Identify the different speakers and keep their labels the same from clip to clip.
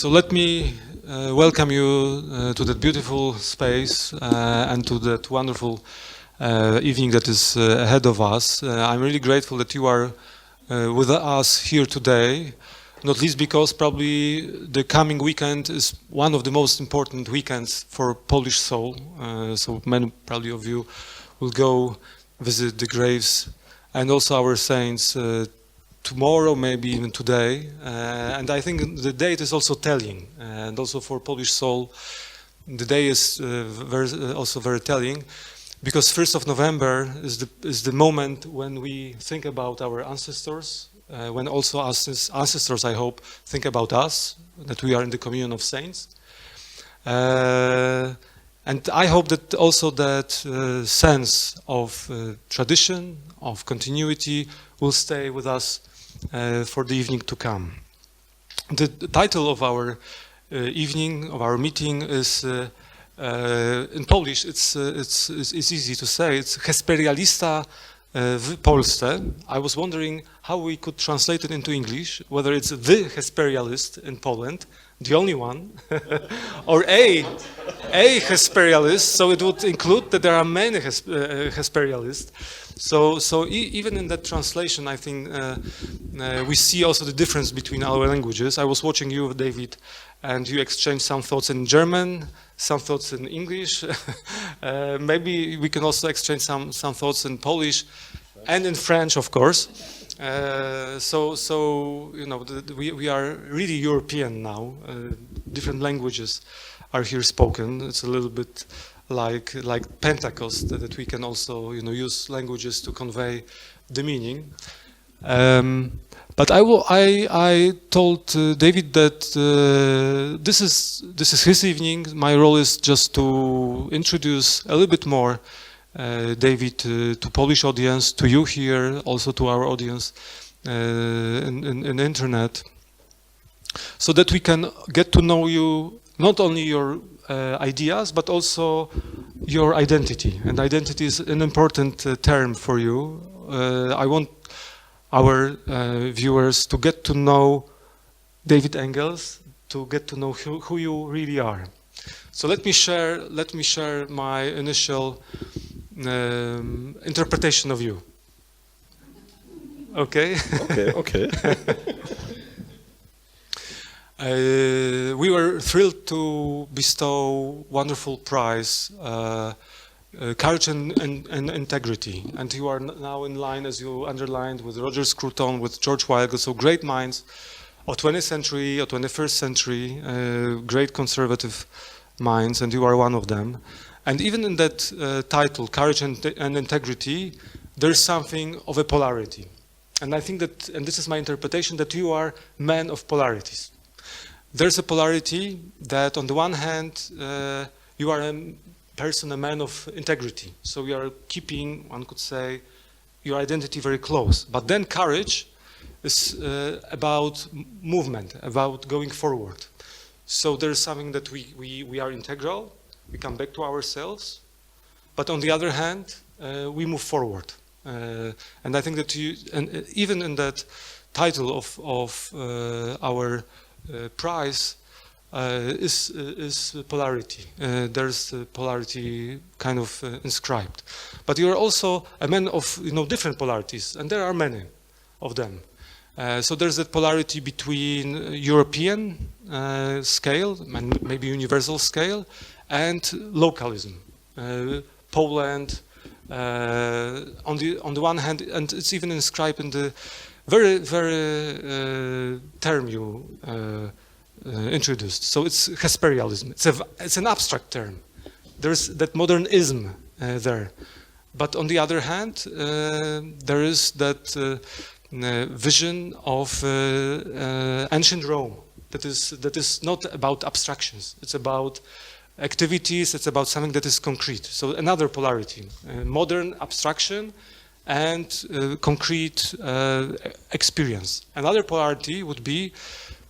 Speaker 1: So let me welcome you to that beautiful space and to that wonderful evening that is ahead of us. I'm really grateful that you are with us here today, not least because probably the coming weekend is one of the most important weekends for Polish soul. So many probably of you will go visit the graves and also our saints tomorrow, maybe even today, and I think the date is also telling, and also for Polish soul, the day is also very telling, because 1st of November is the moment when we think about our ancestors, when also ancestors, I hope, think about us, that we are in the communion of saints, and I hope that also that sense of tradition, of continuity, will stay with us for the evening to come. The title of our evening, of our meeting, is in Polish. It's easy to say. It's Hesperialista w Polsce. I was wondering how we could translate it into English. Whether it's the Hesperialist in Poland, the only one, or a Hesperialist. So it would include that there are many Hesperialists. So even in that translation, I think we see also the difference between our languages. I was watching you, David, and you exchanged some thoughts in German, some thoughts in English. Maybe we can also exchange some thoughts in Polish and in French, of course. So you know, we are really European now. Different languages are here spoken. It's a little bit like Pentecost, that we can also, you know, use languages to convey the meaning. But I told David that this is his evening. My role is just to introduce a little bit more David to Polish audience, to you here, also to our audience in the internet, so that we can get to know you, not only your ideas, but also your identity. And identity is an important term for you. I want our viewers to get to know David Engels, to get to know who you really are. So let me share my initial interpretation of you. Okay?
Speaker 2: Okay.
Speaker 1: We were thrilled to bestow wonderful prize, Courage and Integrity, and you are now in line, as you underlined, with Roger Scruton, with George Weigel, so great minds of 20th century or 21st century, great conservative minds, and you are one of them. And even in that title, Courage and Integrity, there is something of a polarity. And I think that, and this is my interpretation, that you are man of polarities. There's a polarity that, on the one hand, you are a person, a man of integrity. So you are keeping, one could say, your identity very close. But then courage is about movement, about going forward. So there's something that we are integral, we come back to ourselves, but on the other hand, we move forward. And I think that even in that title of our prize is polarity. There's polarity kind of inscribed. But you are also a man of, you know, different polarities, and there are many of them. So there's that polarity between European scale, and maybe universal scale, and localism. Poland, on the one hand, and it's even inscribed in the very term you introduced. So it's Hesperialism. It's an abstract term. There's that modernism there. But on the other hand, there is that vision of ancient Rome that is not about abstractions. It's about activities. It's about something that is concrete. So another polarity: modern abstraction and concrete experience. Another polarity would be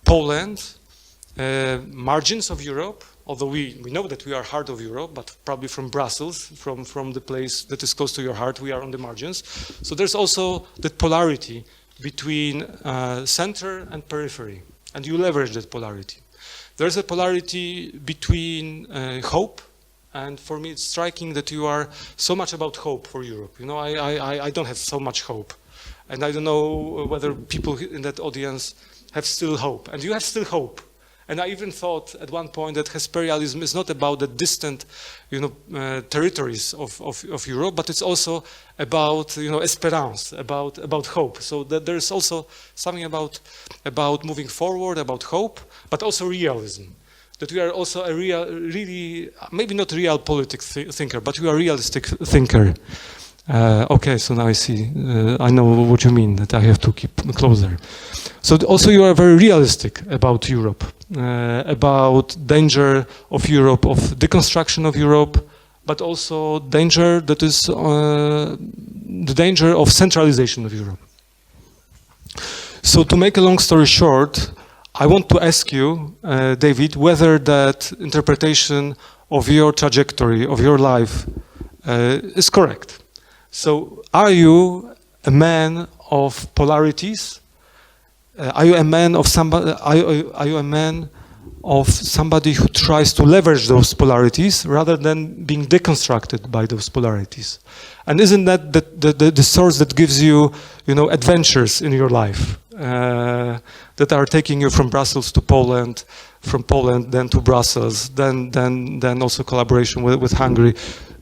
Speaker 1: Poland, margins of Europe, although we know that we are heart of Europe, but probably from Brussels, from the place that is close to your heart, we are on the margins. So there's also that polarity between center and periphery, and you leverage that polarity. there's a polarity between hope, and for me it's striking that you are so much about hope for Europe. You know, I don't have so much hope, and I don't know whether people in that audience have still hope, and you have still hope. And I even thought at one point that Hesperialism is not about the distant, territories of Europe, but it's also about, espérance, about hope. So that there's also something about moving forward, about hope, but also realism. That we are also a really, maybe not real politic thinker, but we are a realistic thinker. Okay, so now I see, I know what you mean, that I have to keep closer. So also you are very realistic about Europe, about danger of Europe, of deconstruction of Europe, but also danger that is the danger of centralization of Europe. So to make a long story short, I want to ask you, David, whether that interpretation of your trajectory, of your life, is correct. So, are you a man of polarities? Are you a man of somebody? Are you a man of somebody who tries to leverage those polarities rather than being deconstructed by those polarities? And isn't that the source that gives you, adventures in your life that are taking you from Brussels to Poland, from Poland then to Brussels, then also collaboration with Hungary?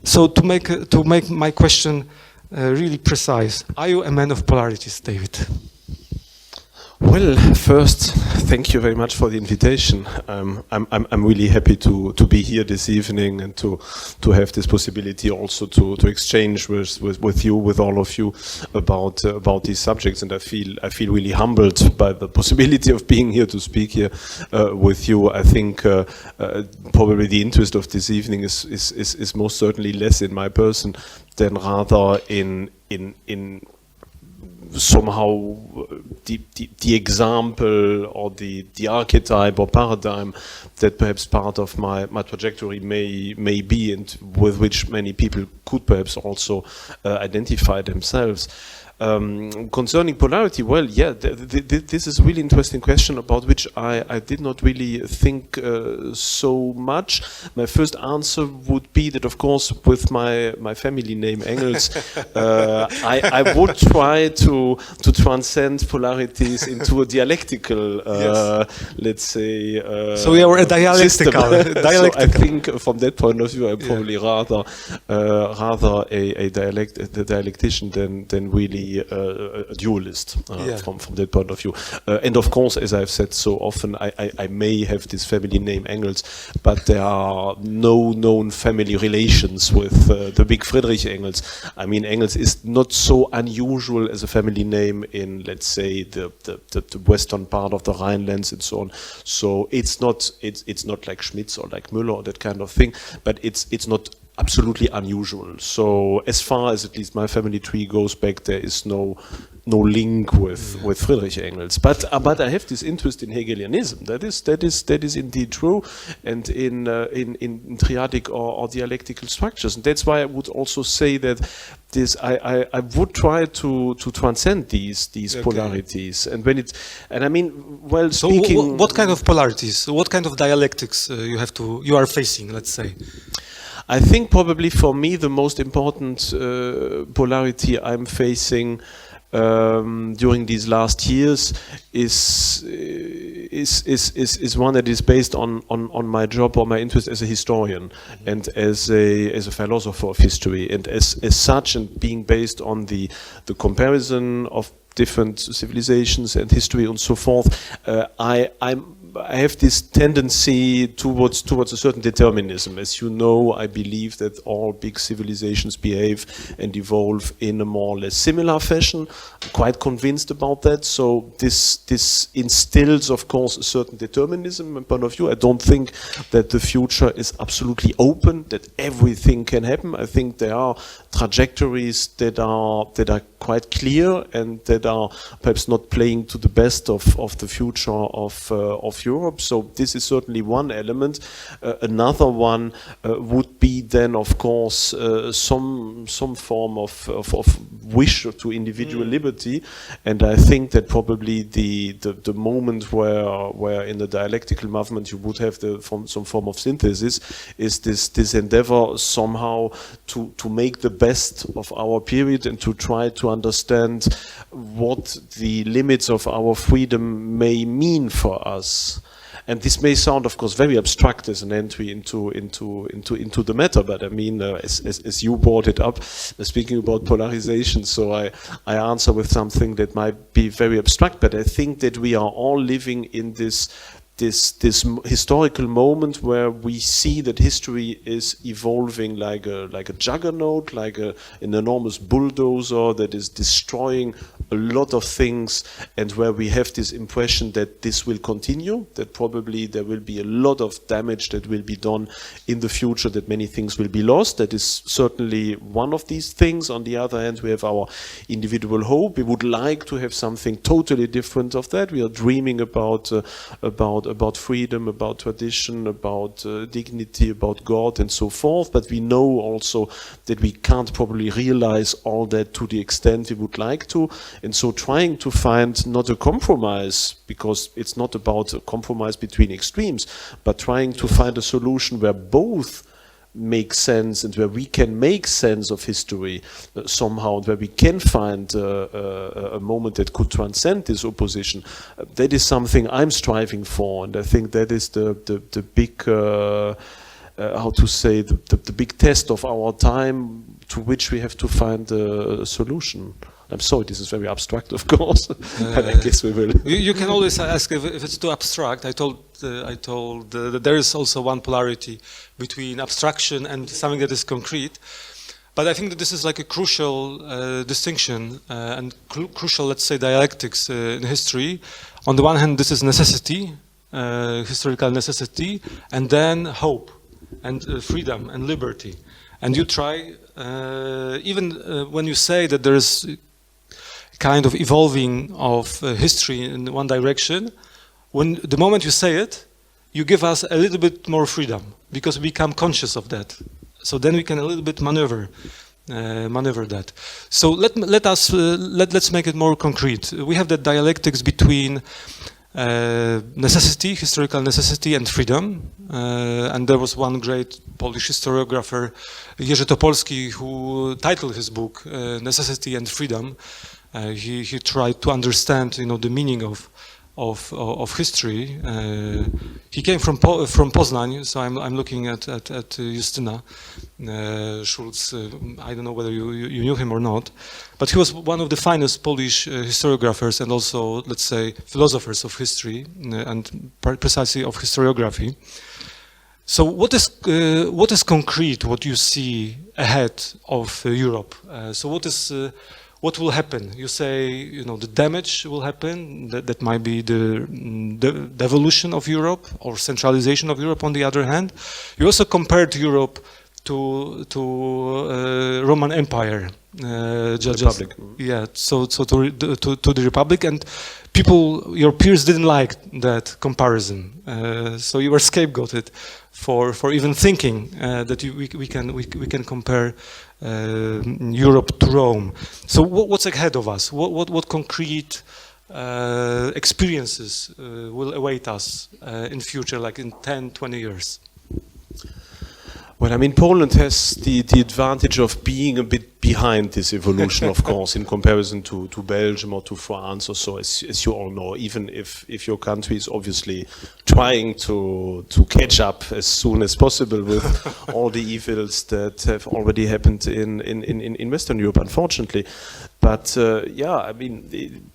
Speaker 1: So to make my question really precise, are you a man of polarities, David?
Speaker 2: Well, first, thank you very much for the invitation. I'm really happy to be here this evening and to have this possibility also to exchange with you, with all of you, about these subjects. And I feel really humbled by the possibility of being here to speak here with you. I think probably the interest of this evening is most certainly less in my person than rather in somehow the example or the archetype or paradigm that perhaps part of my trajectory may be, and with which many people could perhaps also identify themselves. Concerning polarity, well, yeah, this is a really interesting question about which I did not really think so much. My first answer would be that, of course, with my family name Engels, I would try to transcend polarities into a dialectical, let's say.
Speaker 1: So we are a dialectical.
Speaker 2: So I think from that point of view, I'm probably rather a dialectician than really a dualist from that point of view. And of course, as I've said so often, I may have this family name Engels, but there are no known family relations with the big Friedrich Engels. I mean, Engels is not so unusual as a family name in, let's say, the western part of the Rhinelands and so on. So it's not like Schmitz or like Müller or that kind of thing, but it's not absolutely unusual. So as far as at least my family tree goes back, there is no link with Friedrich Engels. But I have this interest in Hegelianism. That is indeed true, and in triadic or dialectical structures. And that's why I would also say that I would try to transcend these polarities. And I mean, well,
Speaker 1: so
Speaker 2: speaking.
Speaker 1: What kind of polarities? What kind of dialectics you are facing? Let's say.
Speaker 2: I think probably for me the most important polarity I'm facing during these last years is one that is based on my job or my interest as a historian and as a philosopher of history, and as such, and being based on the comparison of different civilizations and history and so forth. I have this tendency towards a certain determinism. As you know, I believe that all big civilizations behave and evolve in a more or less similar fashion. I'm quite convinced about that. So this instills, of course, a certain determinism in point of view. I don't think that the future is absolutely open, that everything can happen. I think there are trajectories that are quite clear and that are perhaps not playing to the best of the future of Europe. So this is certainly one element. Another one would be then, of course, some form of wish to individual liberty, and I think that probably the moment where in the dialectical movement you would have some form of synthesis is this endeavor somehow to make the best of our period and to try to understand what the limits of our freedom may mean for us. And this may sound, of course, very abstract as an entry into the matter, but I mean, as you brought it up, speaking about polarization, so I answer with something that might be very abstract, but I think that we are all living in this historical moment where we see that history is evolving like a juggernaut, like an enormous bulldozer that is destroying a lot of things, and where we have this impression that this will continue, that probably there will be a lot of damage that will be done in the future, that many things will be lost. That is certainly one of these things. On the other hand, we have our individual hope. We would like to have something totally different of that. We are dreaming about freedom, about tradition, about dignity, about God, and so forth. But we know also that we can't probably realize all that to the extent we would like to. And so trying to find not a compromise, because it's not about a compromise between extremes, but trying to find a solution where both make sense and where we can make sense of history somehow, and where we can find a moment that could transcend this opposition. That is something I'm striving for, and I think that is the big how to say, the big test of our time, to which we have to find a solution. I'm sorry, this is very abstract, of course, but I guess we will.
Speaker 1: You can always ask if it's too abstract. I told that there is also one polarity between abstraction and something that is concrete. But I think that this is like a crucial distinction and crucial, let's say, dialectics in history. On the one hand, this is necessity, historical necessity, and then hope and freedom and liberty. And you try, even when you say that there is kind of evolving of history in one direction, when the moment you say it, you give us a little bit more freedom, because we become conscious of that. So then we can a little bit maneuver that. So let's make it more concrete. We have the dialectics between necessity, historical necessity, and freedom. And there was one great Polish historiographer, Jerzy Topolski, who titled his book "Necessity and Freedom." He tried to understand, the meaning of history. He came from Poznań, so I'm looking at Justyna Schulz. I don't know whether you knew him or not, but he was one of the finest Polish historiographers and also, let's say, philosophers of history and precisely of historiography. So what is concrete? What you see ahead of Europe? So what will happen? You say, the damage will happen. That might be the devolution of Europe or centralization of Europe. On the other hand, you also compared Europe to Roman Empire,
Speaker 2: Republic.
Speaker 1: Yeah. So to the Republic, and your peers didn't like that comparison. So you were scapegoated for even thinking that we can compare Europe to Rome. So what's ahead of us? What concrete experiences will await us in future, like in 10, 20 years?
Speaker 2: Well, I mean, Poland has the advantage of being a bit behind this evolution, of course, in comparison to Belgium or to France or so, as you all know, even if your country is obviously trying to catch up as soon as possible with all the evils that have already happened in Western Europe, unfortunately. But yeah, I mean,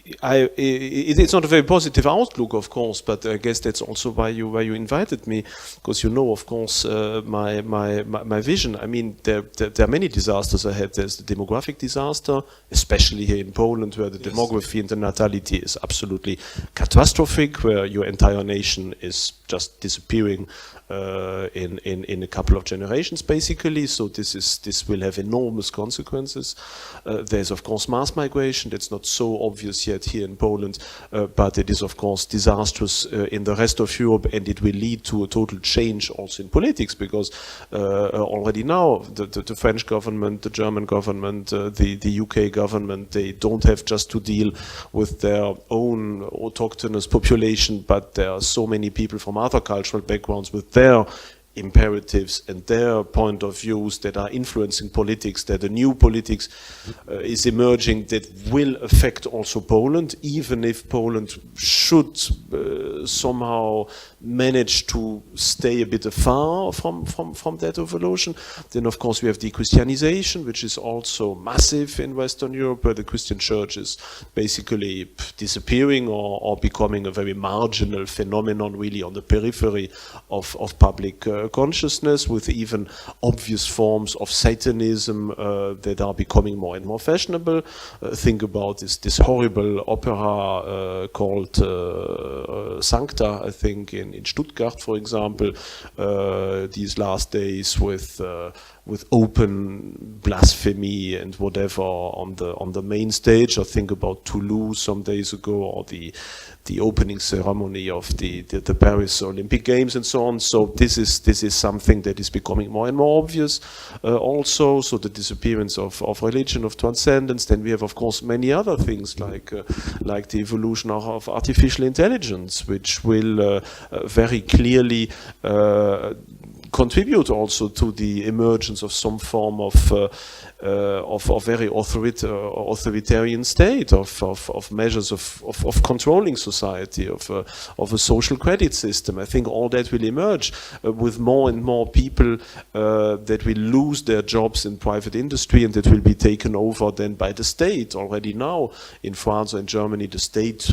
Speaker 2: It's not a very positive outlook, of course, but I guess that's also why you invited me, because you know, of course, my vision. I mean, there are many disasters ahead. There's the demographic disaster, especially here in Poland, where the demography and the natality is absolutely catastrophic, where your entire nation is just disappearing in a couple of generations, basically. So this will have enormous consequences. There's of course mass migration. That's not so obvious yet here in Poland, but it is of course disastrous in the rest of Europe, and it will lead to a total change also in politics, because already now the French government, the German government, the UK government, they don't have just to deal with their own autochthonous population, but there are so many people from other cultural backgrounds with their imperatives and their point of views that are influencing politics, that a new politics is emerging that will affect also Poland, even if Poland should somehow manage to stay a bit afar from that evolution. Then of course we have the Christianization, which is also massive in Western Europe, where the Christian church is basically disappearing or becoming a very marginal phenomenon, really on the periphery of public consciousness, with even obvious forms of Satanism that are becoming more and more fashionable. Think about this horrible opera called Sancta, I think, in Stuttgart, for example, these last days with open blasphemy and whatever on the main stage. Or think about Toulouse some days ago, or the opening ceremony of the Paris Olympic Games and so on. So this is something that is becoming more and more obvious also. So the disappearance of religion, of transcendence. Then we have of course many other things like the evolution of artificial intelligence, which will very clearly contribute also to the emergence of some form of very authoritarian state, of measures of controlling society, of a social credit system. I think all that will emerge with more and more people that will lose their jobs in private industry, and that will be taken over then by the state. Already now in France or in Germany, the state,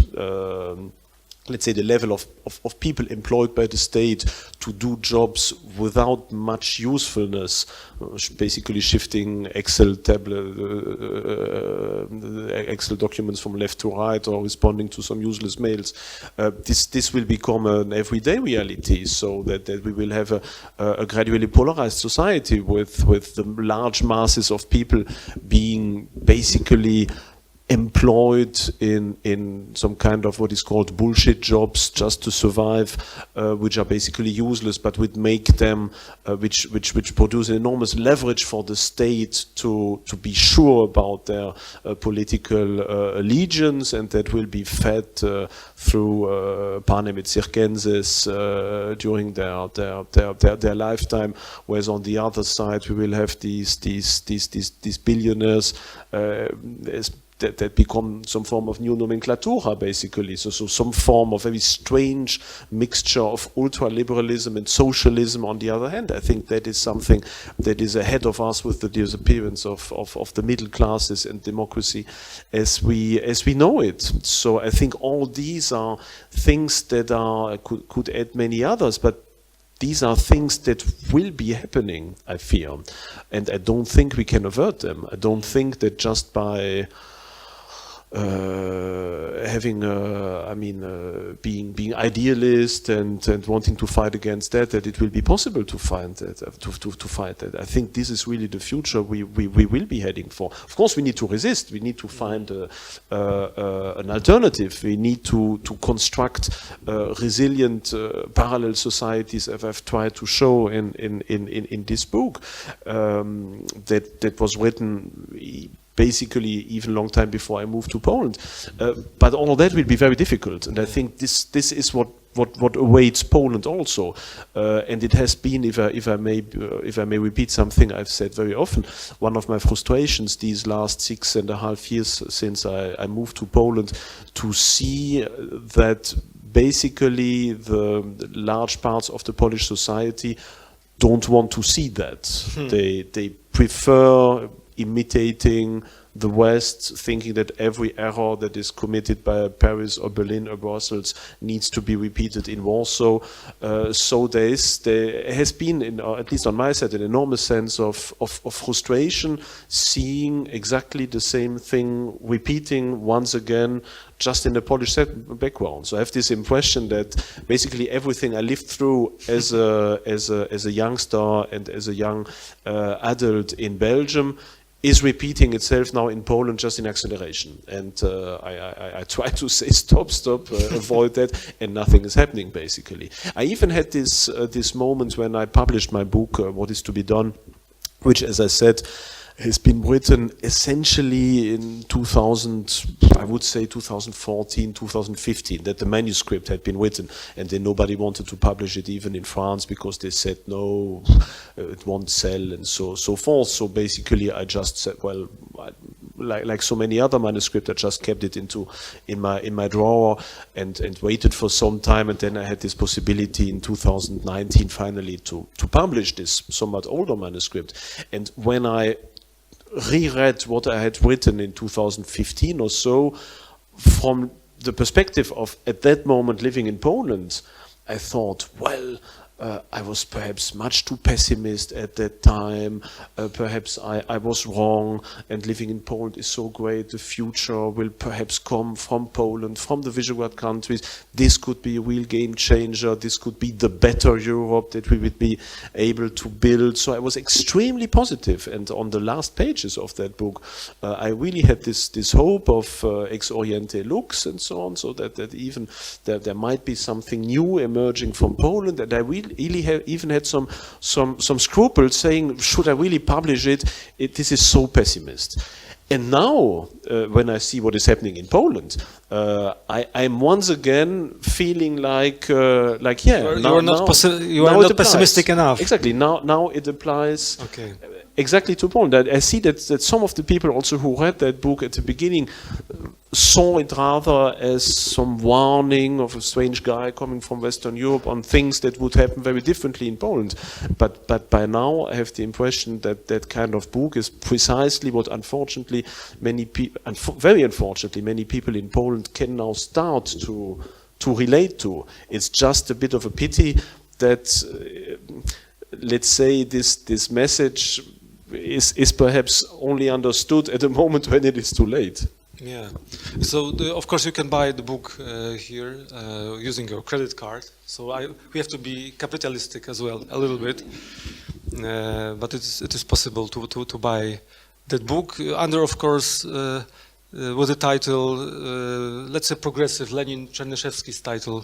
Speaker 2: let's say the level of people employed by the state to do jobs without much usefulness, basically shifting Excel documents from left to right, or responding to some useless mails. This will become an everyday reality, so that we will have a gradually polarized society with the large masses of people being basically employed in some kind of what is called bullshit jobs just to survive, which are basically useless, but would make them, which produce enormous leverage for the state to be sure about their political allegiance, and that will be fed through panem et circenses during their lifetime. Whereas on the other side, we will have these billionaires that become some form of new nomenclatura, basically. So some form of very strange mixture of ultra-liberalism and socialism on the other hand. I think that is something that is ahead of us with the disappearance of the middle classes and democracy as we know it. So I think all these are things that could add many others, but these are things that will be happening, I fear. And I don't think we can avert them. I don't think that just by being idealist and wanting to fight against that it will be possible to find that, to fight that. I think this is really the future we will be heading for. Of course, we need to resist. We need to find an alternative. We need to construct resilient parallel societies, as I've tried to show in this book that was written basically even a long time before I moved to Poland. But all of that will be very difficult, and I think this is what awaits Poland also. And it has been, if I may repeat something I've said very often, one of my frustrations these last 6.5 years since I moved to Poland, to see that basically the large parts of the Polish society don't want to see that. They prefer imitating the West, thinking that every error that is committed by Paris or Berlin or Brussels needs to be repeated in Warsaw. So there has been, at least on my side, an enormous sense of frustration, seeing exactly the same thing repeating once again, just in a Polish background. So I have this impression that basically everything I lived through as a youngster and as a young adult in Belgium is repeating itself now in Poland, just in acceleration. And I try to say stop, avoid that, and nothing is happening basically. I even had this moment when I published my book, What is to be Done, which, as I said, has been written essentially in 2014, 2015, that the manuscript had been written, and then nobody wanted to publish it even in France because they said no, it won't sell and so forth. So basically I just said, well, like so many other manuscripts, I just kept it in my drawer and waited for some time, and then I had this possibility in 2019 finally to publish this somewhat older manuscript. And when I reread what I had written in 2015 or so, from the perspective of at that moment living in Poland, I thought, well, I was perhaps much too pessimist at that time. Perhaps I was wrong, and living in Poland is so great. The future will perhaps come from Poland, from the Visegrad countries. This could be a real game changer. This could be the better Europe that we would be able to build. So I was extremely positive. And on the last pages of that book, I really had this hope of ex oriente lux and so on, so that even there might be something new emerging from Poland. And I really even had some scruples saying, should I really publish it? This is so pessimist. And now, when I see what is happening in Poland, I'm once again feeling like yeah,
Speaker 1: you are not pessimistic enough.
Speaker 2: Exactly. Now it applies.
Speaker 1: Okay.
Speaker 2: Exactly to Poland. I see that some of the people also who read that book at the beginning saw it rather as some warning of a strange guy coming from Western Europe on things that would happen very differently in Poland. But by now I have the impression that that kind of book is precisely what unfortunately very unfortunately many people in Poland can now start to relate to. It's just a bit of a pity that let's say this message is perhaps only understood at a moment when it is too late.
Speaker 1: Yeah. So of course you can buy the book here using your credit card. So we have to be capitalistic as well a little bit, but it is possible to buy that book under, of course, with the title, let's say progressive, Lenin Chernyshevsky's title,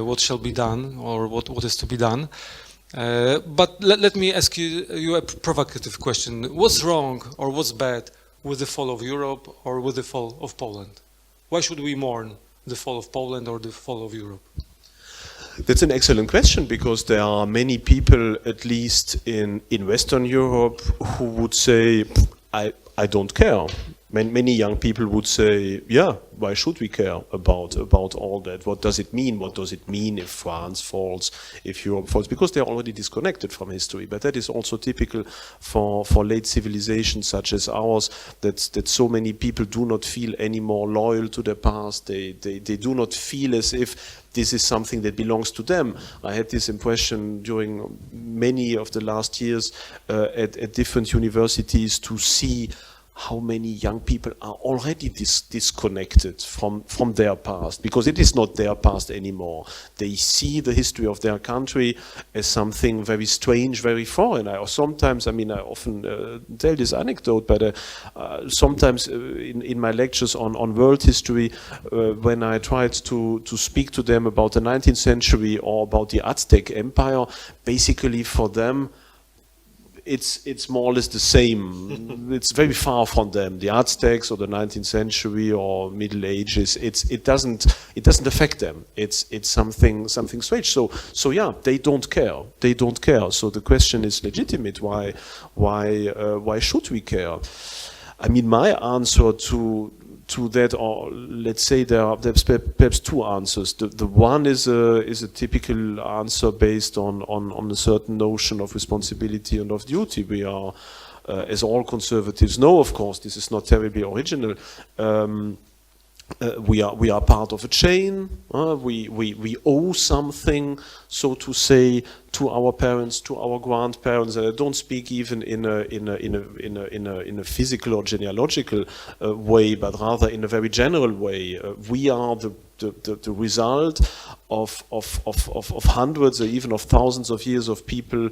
Speaker 1: What Shall Be Done, or What is to be Done. But let me ask you a provocative question. What's wrong or what's bad with the fall of Europe or with the fall of Poland? Why should we mourn the fall of Poland or the fall of Europe?
Speaker 2: That's an excellent question, because there are many people, at least in Western Europe, who would say, I don't care. Many young people would say, yeah, why should we care about all that? What does it mean? What does it mean if France falls, if Europe falls? Because they're already disconnected from history. But that is also typical for late civilizations such as ours, that so many people do not feel any more loyal to their past. They do not feel as if this is something that belongs to them. I had this impression during many of the last years at different universities to see how many young people are already disconnected from their past, because it is not their past anymore. They see the history of their country as something very strange, very foreign. I often tell this anecdote, but sometimes in my lectures on world history, when I tried to speak to them about the 19th century or about the Aztec Empire, basically for them, it's more or less the same. It's very far from them. The Aztecs or the 19th century or Middle Ages, it doesn't affect them. It's something strange. So yeah, they don't care. They don't care. So the question is legitimate. Why should we care? I mean, my answer to that, or let's say there's perhaps two answers. The one is a typical answer based on a certain notion of responsibility and of duty. We are as all conservatives know, of course, this is not terribly original. We are part of a chain. We owe something, so to say, to our parents, to our grandparents. And I don't speak even in a physical or genealogical way, but rather in a very general way. We are the result of hundreds or even of thousands of years of people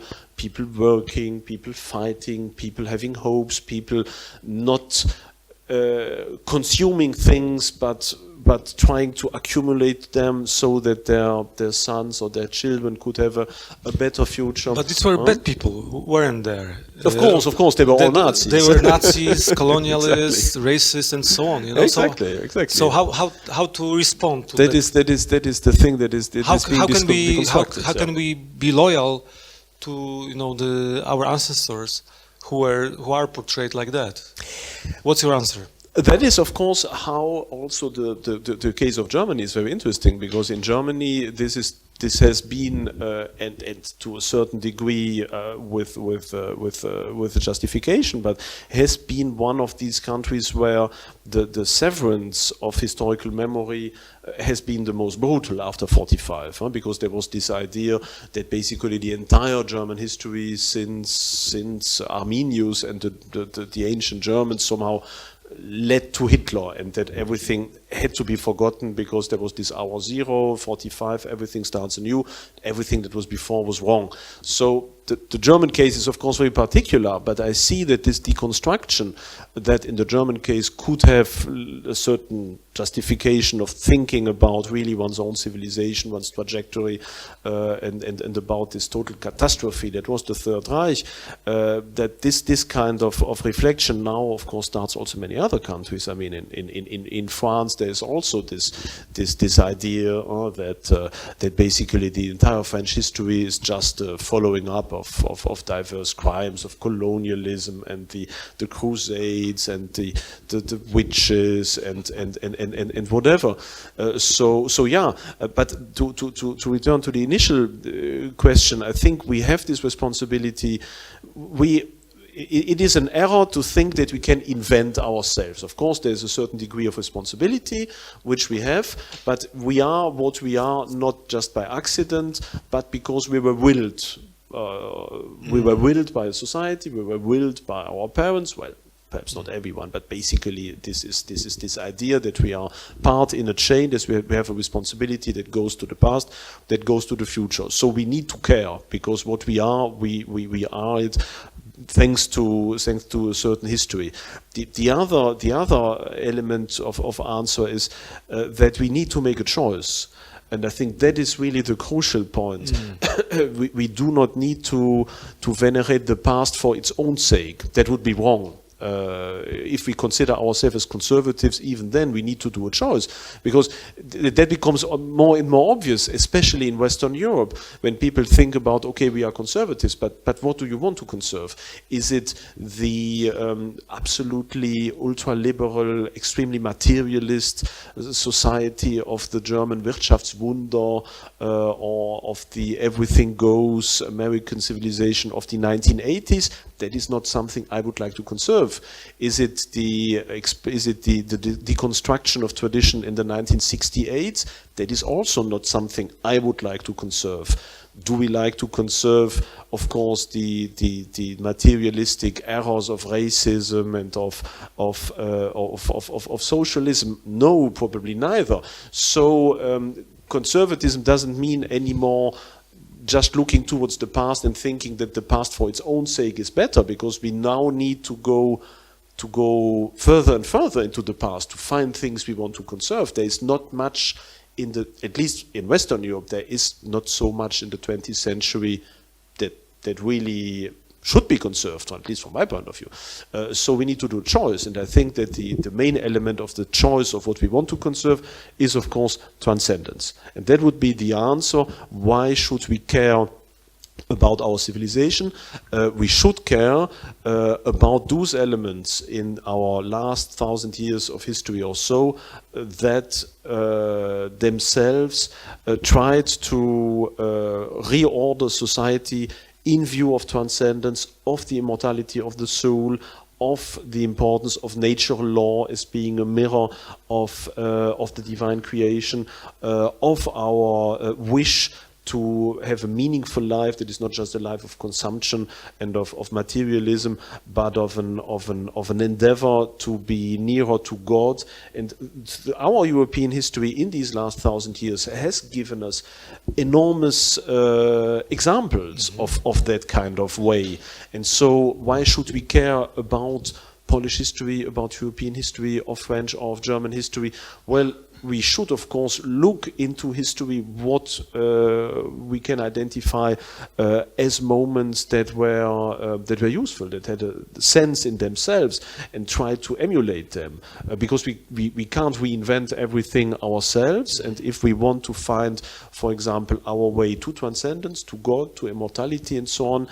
Speaker 2: working, people fighting, people having hopes, people not consuming things, but trying to accumulate them so that their sons or their children could have a better future.
Speaker 1: But these were bad people who weren't there.
Speaker 2: Of course, they were all Nazis.
Speaker 1: They were Nazis, colonialists, racists, and so on. You know?
Speaker 2: Exactly.
Speaker 1: So how to respond to
Speaker 2: that? That is the thing that is being deconstructed.
Speaker 1: How can we be loyal to our ancestors who are portrayed like that? What's your answer?
Speaker 2: That is, of course, how also the case of Germany is very interesting, because in Germany this has been and to a certain degree with a justification, but has been one of these countries where the severance of historical memory has been the most brutal after 45, because there was this idea that basically the entire German history since Arminius and the ancient Germans somehow led to Hitler, and that everything had to be forgotten because there was this hour zero, 45, everything starts anew, everything that was before was wrong. So the German case is of course very particular, but I see that this deconstruction that in the German case could have a certain justification of thinking about really one's own civilization, one's trajectory, and about this total catastrophe that was the Third Reich, that this kind of reflection now of course starts also in many other countries. I mean, in France there is also this idea that basically the entire French history is just following up of diverse crimes, of colonialism and the Crusades and the witches and whatever. So yeah, but to return to the initial question, I think we have this responsibility. It is an error to think that we can invent ourselves. Of course, there's a certain degree of responsibility, which we have, but we are what we are not just by accident, but because we were willed. We were willed by a society, we were willed by our parents, well, perhaps not everyone, but basically this is this idea that we are part in a chain, that we have a responsibility that goes to the past, that goes to the future. So we need to care, because what we are it thanks to a certain history. The other element of answer is that we need to make a choice. And I think that is really the crucial point. We do not need to venerate the past for its own sake. That would be wrong. If we consider ourselves as conservatives, even then we need to do a choice, because that becomes more and more obvious, especially in Western Europe, when people think about, okay, we are conservatives, but what do you want to conserve? Is it the absolutely ultra-liberal, extremely materialist society of the German Wirtschaftswunder, or of the everything goes American civilization of the 1980s? That is not something I would like to conserve. Is it the deconstruction of tradition in the 1968s? That is also not something I would like to conserve. Do we like to conserve, of course, the materialistic errors of racism and of socialism? No, probably neither. So conservatism doesn't mean anymore just looking towards the past and thinking that the past for its own sake is better, because we now need to go further and further into the past to find things we want to conserve. There is not much at least in Western Europe, there is not so much in the 20th century that really should be conserved, or at least from my point of view. So we need to do a choice, and I think that the main element of the choice of what we want to conserve is, of course, transcendence. And that would be the answer. Why should we care about our civilization? We should care about those elements in our last 1,000 years of history or so that themselves tried to reorder society in view of transcendence, of the immortality of the soul, of the importance of natural law as being a mirror of the divine creation, of our wish to have a meaningful life that is not just a life of consumption and of materialism, but of an endeavor to be nearer to God. And our European history in these last 1,000 years has given us enormous examples of that kind of way. And so why should we care about Polish history, about European history, or French or of German history? Well, we should, of course, look into history, what we can identify as moments that were useful, that had a sense in themselves, and try to emulate them. Because we can't reinvent everything ourselves, and if we want to find, for example, our way to transcendence, to God, to immortality, and so on,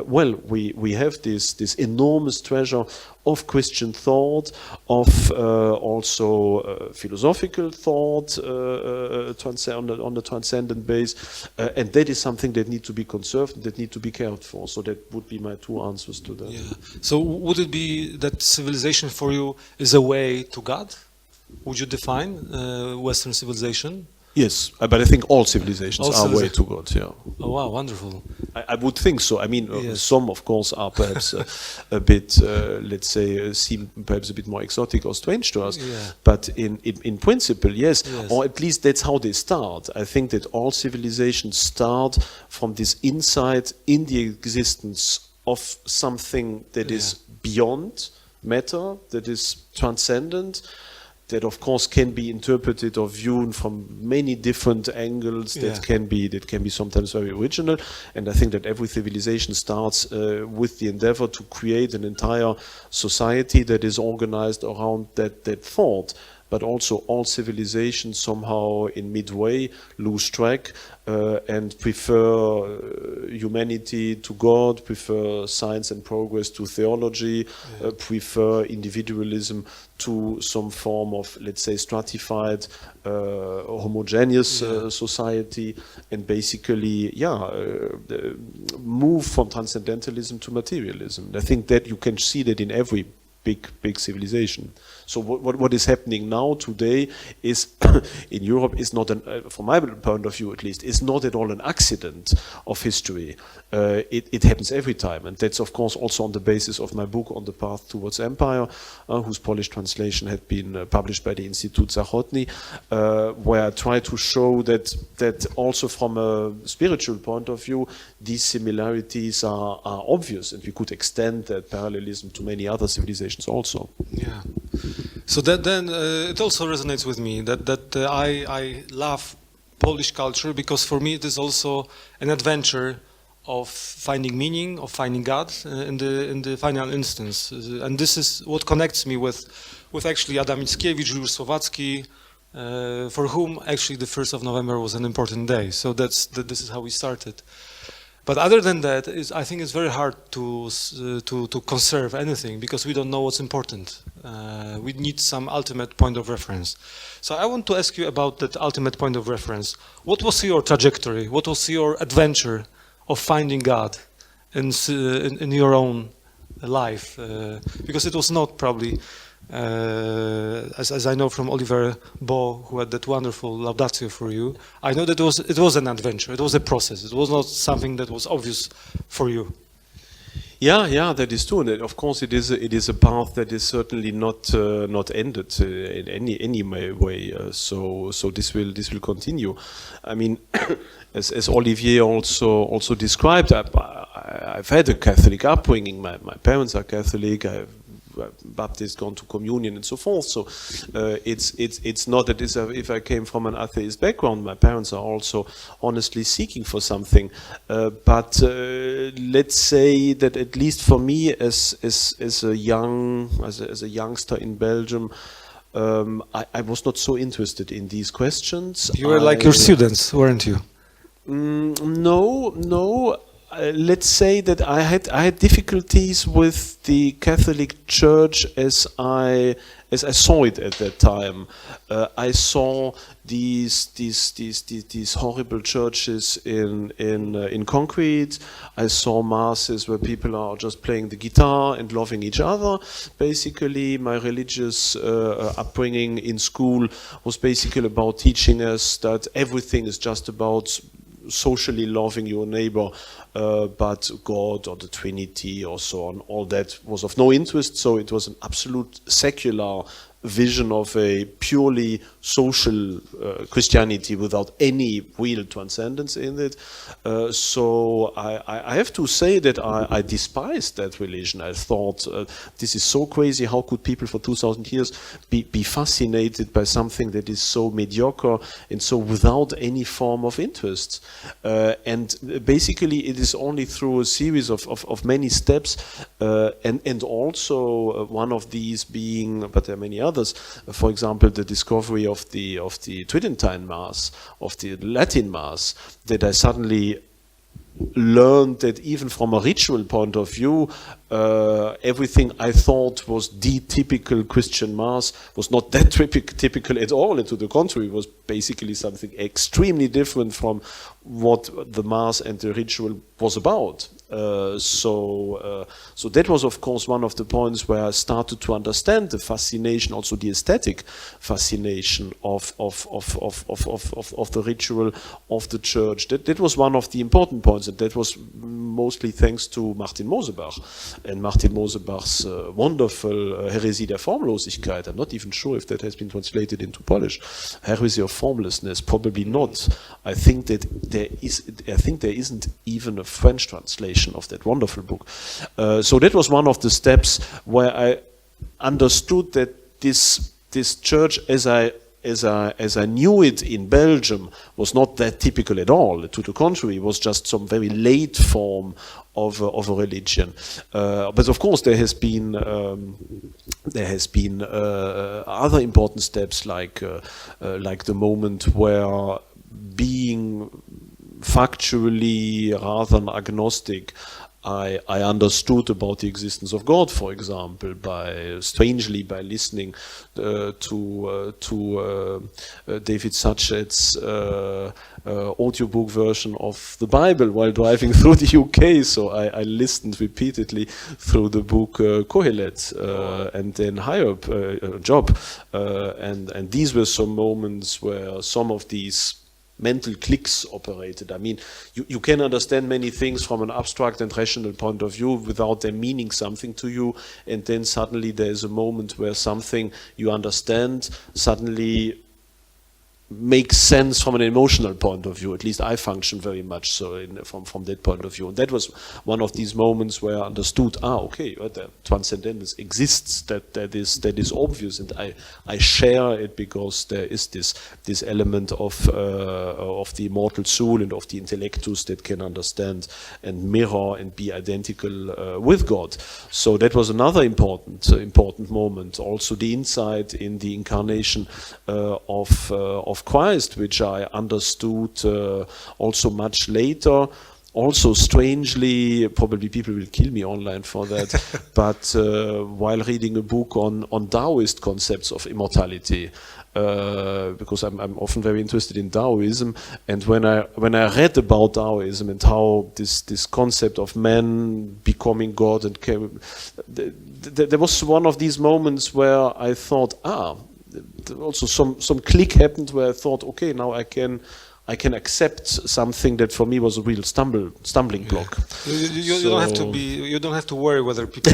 Speaker 2: well, we have this enormous treasure of Christian thought, of also philosophical thought on the transcendent base, and that is something that needs to be conserved, that needs to be cared for. So that would be my two answers to that.
Speaker 1: Yeah. So would it be that civilization for you is a way to God? Would you define Western civilization?
Speaker 2: Yes, but I think all civilizations are a way to God, yeah.
Speaker 1: Oh, wow, wonderful.
Speaker 2: I would think so. I mean,
Speaker 1: yes.
Speaker 2: Some, of course, are perhaps a bit, let's say, seem perhaps a bit more exotic or strange to us.
Speaker 1: Yeah.
Speaker 2: But in principle, yes, or at least that's how they start. I think that all civilizations start from this insight in the existence of something that is beyond matter, that is transcendent, that of course can be interpreted or viewed from many different angles, that can be sometimes very original. And I think that every civilization starts with the endeavor to create an entire society that is organized around that thought. But also all civilizations somehow in midway lose track and prefer humanity to God, prefer science and progress to theology, prefer individualism to some form of, let's say, stratified, homogeneous society, and basically, move from transcendentalism to materialism. I think that you can see that in every big civilization. So what is happening now today is in Europe is not from my point of view at least, is not at all an accident of history. It happens every time, and that's of course also on the basis of my book On the Path Towards Empire, whose Polish translation had been published by the Instytut Zachodni, where I try to show that also from a spiritual point of view, these similarities are obvious, and we could extend that parallelism to many other civilizations also.
Speaker 1: Yeah. So then it also resonates with me that I love Polish culture, because for me it is also an adventure of finding meaning, of finding God in the final instance, and this is what connects me with actually Adam Mickiewicz, Juliusz Słowacki, for whom actually the 1st of November was an important day. So this is how we started. But other than that, I think it's very hard to conserve anything, because we don't know what's important. We need some ultimate point of reference. So I want to ask you about that ultimate point of reference. What was your trajectory? What was your adventure of finding God in your own life? Because it was not probably, as I know from Oliver Bo, who had that wonderful laudatio for you, I know that it was an adventure, it was a process, it was not something that was obvious for you.
Speaker 2: Yeah, that is true. And of course, it is a path that is certainly not ended in any way. So this will continue. I mean, as Olivier also described, I've had a Catholic upbringing. My parents are Catholic. I've Baptist, gone to communion, and so forth. So it's not that if I came from an atheist background, my parents are also honestly seeking for something. But let's say that at least for me, as a youngster in Belgium, I was not so interested in these questions.
Speaker 1: You were like your students, weren't you?
Speaker 2: No. let's say that I had difficulties with the Catholic Church as I saw it at that time. I saw these horrible churches in concrete. I saw masses where people are just playing the guitar and loving each other. Basically, my religious upbringing in school was basically about teaching us that everything is just about socially loving your neighbor, but God or the Trinity or so on, all that was of no interest. So it was an absolute secular vision of a purely social Christianity without any real transcendence in it. So I have to say that I despised that religion. I thought, this is so crazy. How could people for 2,000 years be fascinated by something that is so mediocre and so without any form of interest? And basically it is only through a series of many steps, and also one of these being, but there are many others, for example, the discovery of the Tridentine Mass, of the Latin Mass, that I suddenly learned that even from a ritual point of view, everything I thought was the typical Christian Mass was not that typical at all, and to the contrary, was basically something extremely different from what the Mass and the ritual was about. So that was, of course, one of the points where I started to understand the fascination, also the aesthetic fascination of the ritual of the church. That was one of the important points, and that was mostly thanks to Martin Mosebach and Martin Mosebach's wonderful Heresie der Formlosigkeit. I'm not even sure if that has been translated into Polish. Heresy of Formlessness, probably not. I think there isn't even a French translation of that wonderful book. So that was one of the steps where I understood that this church, as I knew it in Belgium, was not that typical at all. To the contrary, it was just some very late form of a religion. But of course, there has been other important steps, like the moment where being factually rather than agnostic, I understood about the existence of God, for example, strangely by listening to David Sachet's audiobook version of the Bible while driving through the UK. So I listened repeatedly through the book Kohelet and then Hiob, Job, and these were some moments where some of these mental clicks operated. I mean, you can understand many things from an abstract and rational point of view without them meaning something to you, and then suddenly there's a moment where something you understand suddenly makes sense from an emotional point of view. At least I function very much so from that point of view. And that was one of these moments where I understood, okay, the transcendence exists, that is obvious, and I share it because there is this element of the immortal soul and of the intellectus that can understand and mirror and be identical with God. So that was another important moment. Also the insight in the incarnation of Christ, which I understood also much later. Also, strangely, probably people will kill me online for that, but while reading a book on Taoist concepts of immortality, because I'm often very interested in Taoism, and when I read about Taoism and how this concept of man becoming God, and there was one of these moments where I thought, also some click happened where I thought, okay, now I can accept something that for me was a real stumbling block.
Speaker 1: You don't have to worry whether people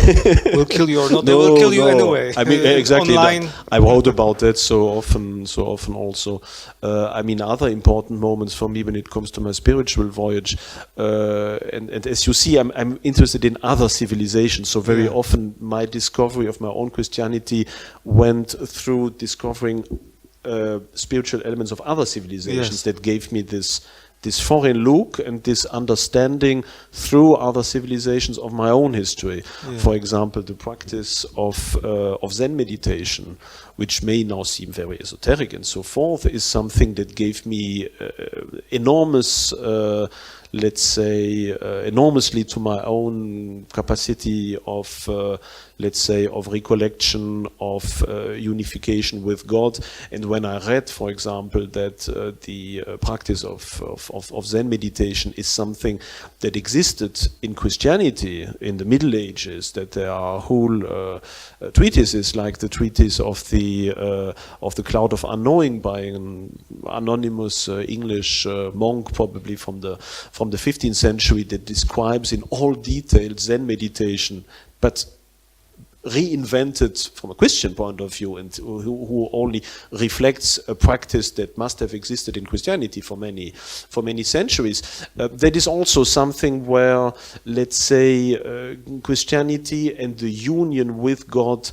Speaker 1: will kill you or not. They will kill you anyway.
Speaker 2: I mean, exactly.
Speaker 1: Online.
Speaker 2: I wrote about that so often also. I mean, other important moments for me when it comes to my spiritual voyage, and as you see, I'm interested in other civilizations. So very often my discovery of my own Christianity went through discovering spiritual elements of other civilizations that gave me this foreign look and this understanding through other civilizations of my own history. For example, the practice of Zen meditation, which may now seem very esoteric and so forth, is something that gave me enormous let's say, enormously to my own capacity of, let's say, of recollection, of unification with God. And when I read, for example, that the practice of Zen meditation is something that existed in Christianity in the Middle Ages, that there are whole treatises like the treatise of the Cloud of Unknowing by an anonymous English monk, probably from the 15th century, that describes in all detail Zen meditation, but reinvented from a Christian point of view, and who only reflects a practice that must have existed in Christianity for many centuries. That is also something where, let's say, Christianity and the union with God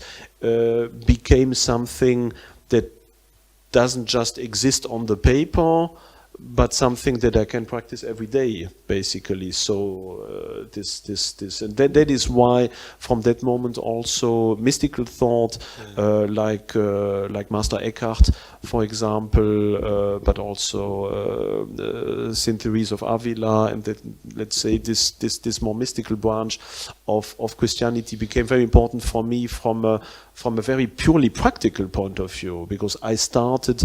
Speaker 2: became something that doesn't just exist on the paper, but something that I can practice every day, basically. So this, and that is why, from that moment, also mystical thought, like Master Eckhart, for example, but also Saint Therese of Avila, and that, let's say, this more mystical branch of Christianity became very important for me from a very purely practical point of view, because I started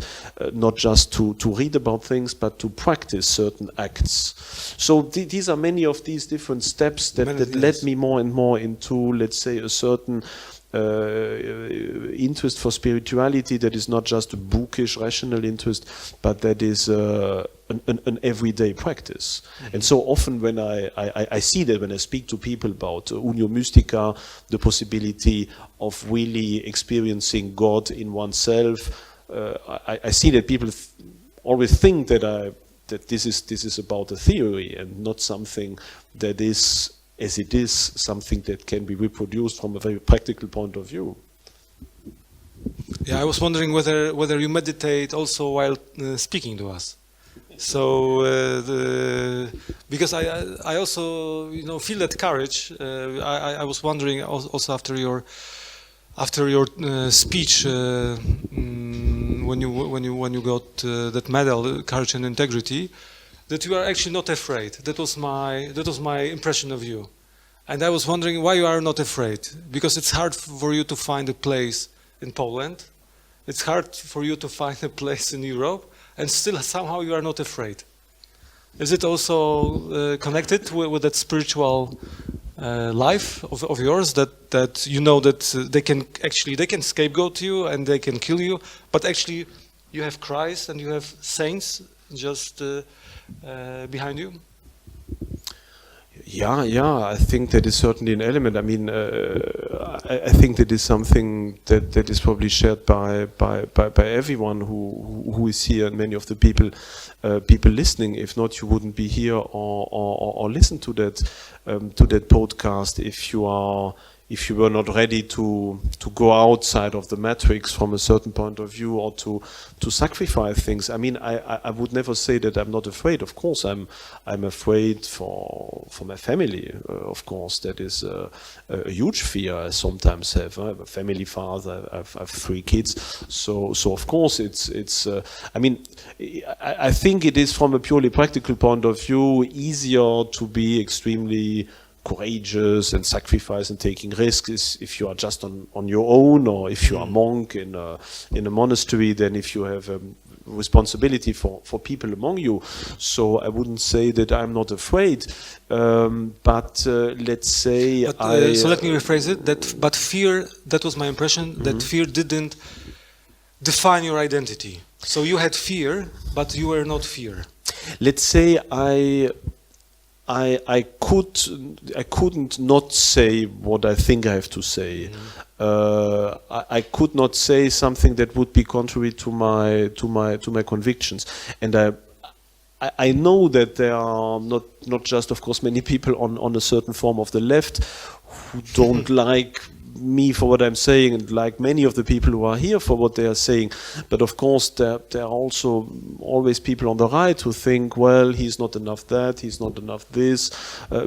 Speaker 2: not just to read about things, but to practice certain acts. So these are many of these different steps that led me more and more into, let's say, a certain interest for spirituality that is not just a bookish, rational interest, but that is an everyday practice. Mm-hmm. And so often when I see that when I speak to people about Unio Mystica, the possibility of really experiencing God in oneself, I see that people always think that this is about a theory and not something that is, as it is, something that can be reproduced from a very practical point of view.
Speaker 1: Yeah, I was wondering whether you meditate also while speaking to us. So because I also feel that courage. I was wondering also after your speech when you got that medal, Courage and Integrity, that you are actually not afraid. That was my impression of you, and I was wondering why you are not afraid. Because it's hard for you to find a place in Poland, it's hard for you to find a place in Europe, and still somehow you are not afraid. Is it also connected with that spiritual life of yours, that you know that they can scapegoat you and they can kill you, but actually you have Christ and you have saints just behind you?
Speaker 2: Yeah, I think that is certainly an element. I mean, I think that is something that is probably shared by everyone who is here, and many of the people listening. If not, you wouldn't be here or listen to that podcast if you were not ready to go outside of the matrix from a certain point of view, or to sacrifice things. I mean, I would never say that I'm not afraid. Of course, I'm afraid for my family. Of course, that is a huge fear I sometimes have. I'm a family father. I've 3 kids. So of course it's. I mean, I think it is, from a purely practical point of view, easier to be extremely courageous and sacrifice and taking risks if you are just on your own, or if you are a monk in a monastery, than if you have responsibility for people among you. So I wouldn't say that I'm not afraid, but let's say
Speaker 1: so let me rephrase it. But fear, that was my impression, that fear didn't define your identity. So you had fear, but you were not fear.
Speaker 2: Let's say I couldn't not say what I think I have to say. I could not say something that would be contrary to my convictions, and I know that there are not just, of course, many people on a certain form of the left who don't like me for what I'm saying, and like many of the people who are here for what they are saying. But of course, there are also always people on the right who think, well, he's not enough that, he's not enough this.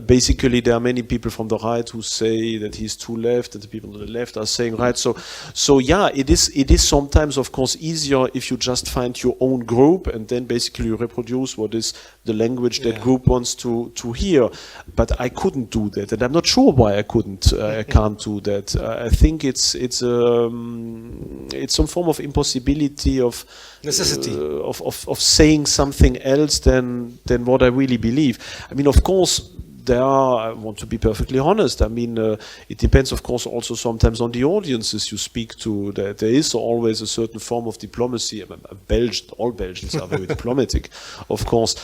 Speaker 2: Basically, there are many people from the right who say that he's too left, and the people on the left are saying right. So yeah, it is sometimes, of course, easier if you just find your own group and then basically you reproduce what is the language that group wants to hear. But I couldn't do that, and I'm not sure why I can't do that. I think it's some form of impossibility of
Speaker 1: necessity
Speaker 2: of saying something else than what I really believe. I mean, of course, I want to be perfectly honest. I mean, it depends, of course, also sometimes on the audiences you speak to. There is always a certain form of diplomacy. All Belgians are very diplomatic, of course.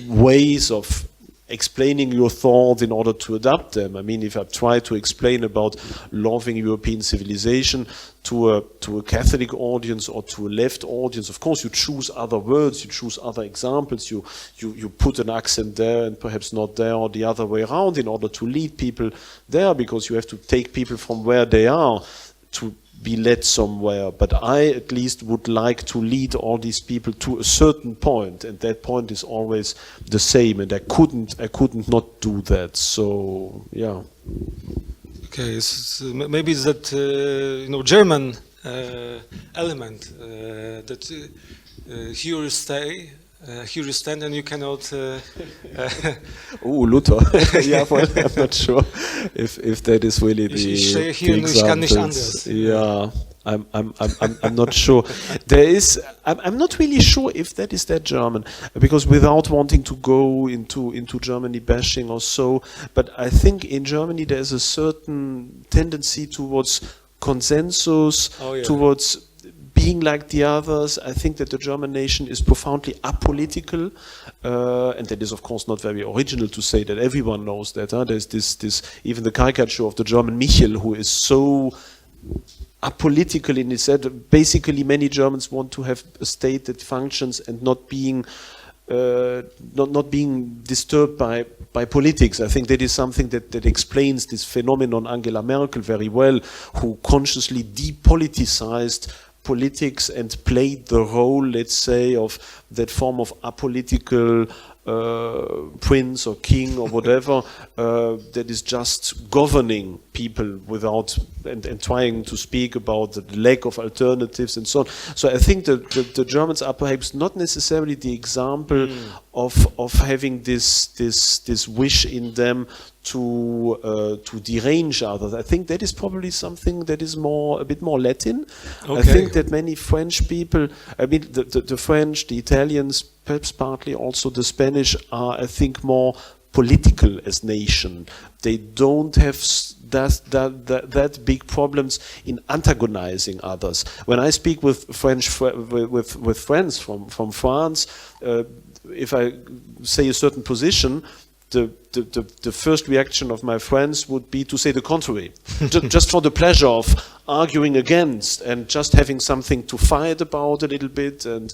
Speaker 2: Ways of explaining your thought in order to adapt them. I mean, if I try to explain about loving European civilization to a Catholic audience or to a left audience, of course you choose other words, you choose other examples, you put an accent there and perhaps not there, or the other way around, in order to lead people there, because you have to take people from where they are to be led somewhere. But I at least would like to lead all these people to a certain point, and that point is always the same, and I couldn't not do that. So yeah.
Speaker 1: Okay, maybe it's that German element that here you stay. Here you stand and you cannot.
Speaker 2: Luther. Yeah, well, I'm not sure if that is really the examples. Yeah, I'm not sure. I'm not really sure if that is that German, because without wanting to go into Germany bashing or so, but I think in Germany there is a certain tendency towards consensus, towards being like the others. I think that the German nation is profoundly apolitical, and that is of course not very original to say that. Everyone knows that. There's this even the caricature of the German Michel, who is so apolitical in his head. Basically, many Germans want to have a state that functions and not being disturbed by politics. I think that is something that explains this phenomenon Angela Merkel very well, who consciously depoliticized politics and played the role, let's say, of that form of apolitical prince or king or whatever that is just governing people without and trying to speak about the lack of alternatives and so on. So I think the Germans are perhaps not necessarily the example of having this wish in them to derange others. I think that is probably something that is a bit more Latin. Okay. I think that many French people, I mean the French, the Italians, perhaps partly also the Spanish, are, I think, more political as nation. They don't have that big problems in antagonizing others. When I speak with with friends from France, if I say a certain position, the first reaction of my friends would be to say the contrary, just for the pleasure of arguing against and just having something to fight about a little bit, and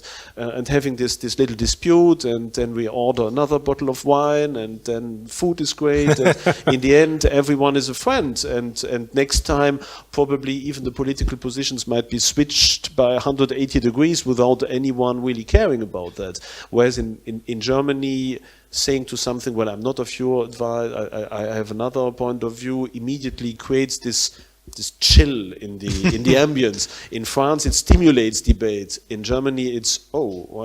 Speaker 2: having this little dispute, and then we order another bottle of wine, and then food is great, and in the end everyone is a friend, and next time probably even the political positions might be switched by 180 degrees without anyone really caring about that. Whereas in Germany, saying to something, well, I'm not of your advice, I have another point of view, immediately creates this chill in the ambience. In France, it stimulates debate. In Germany, it's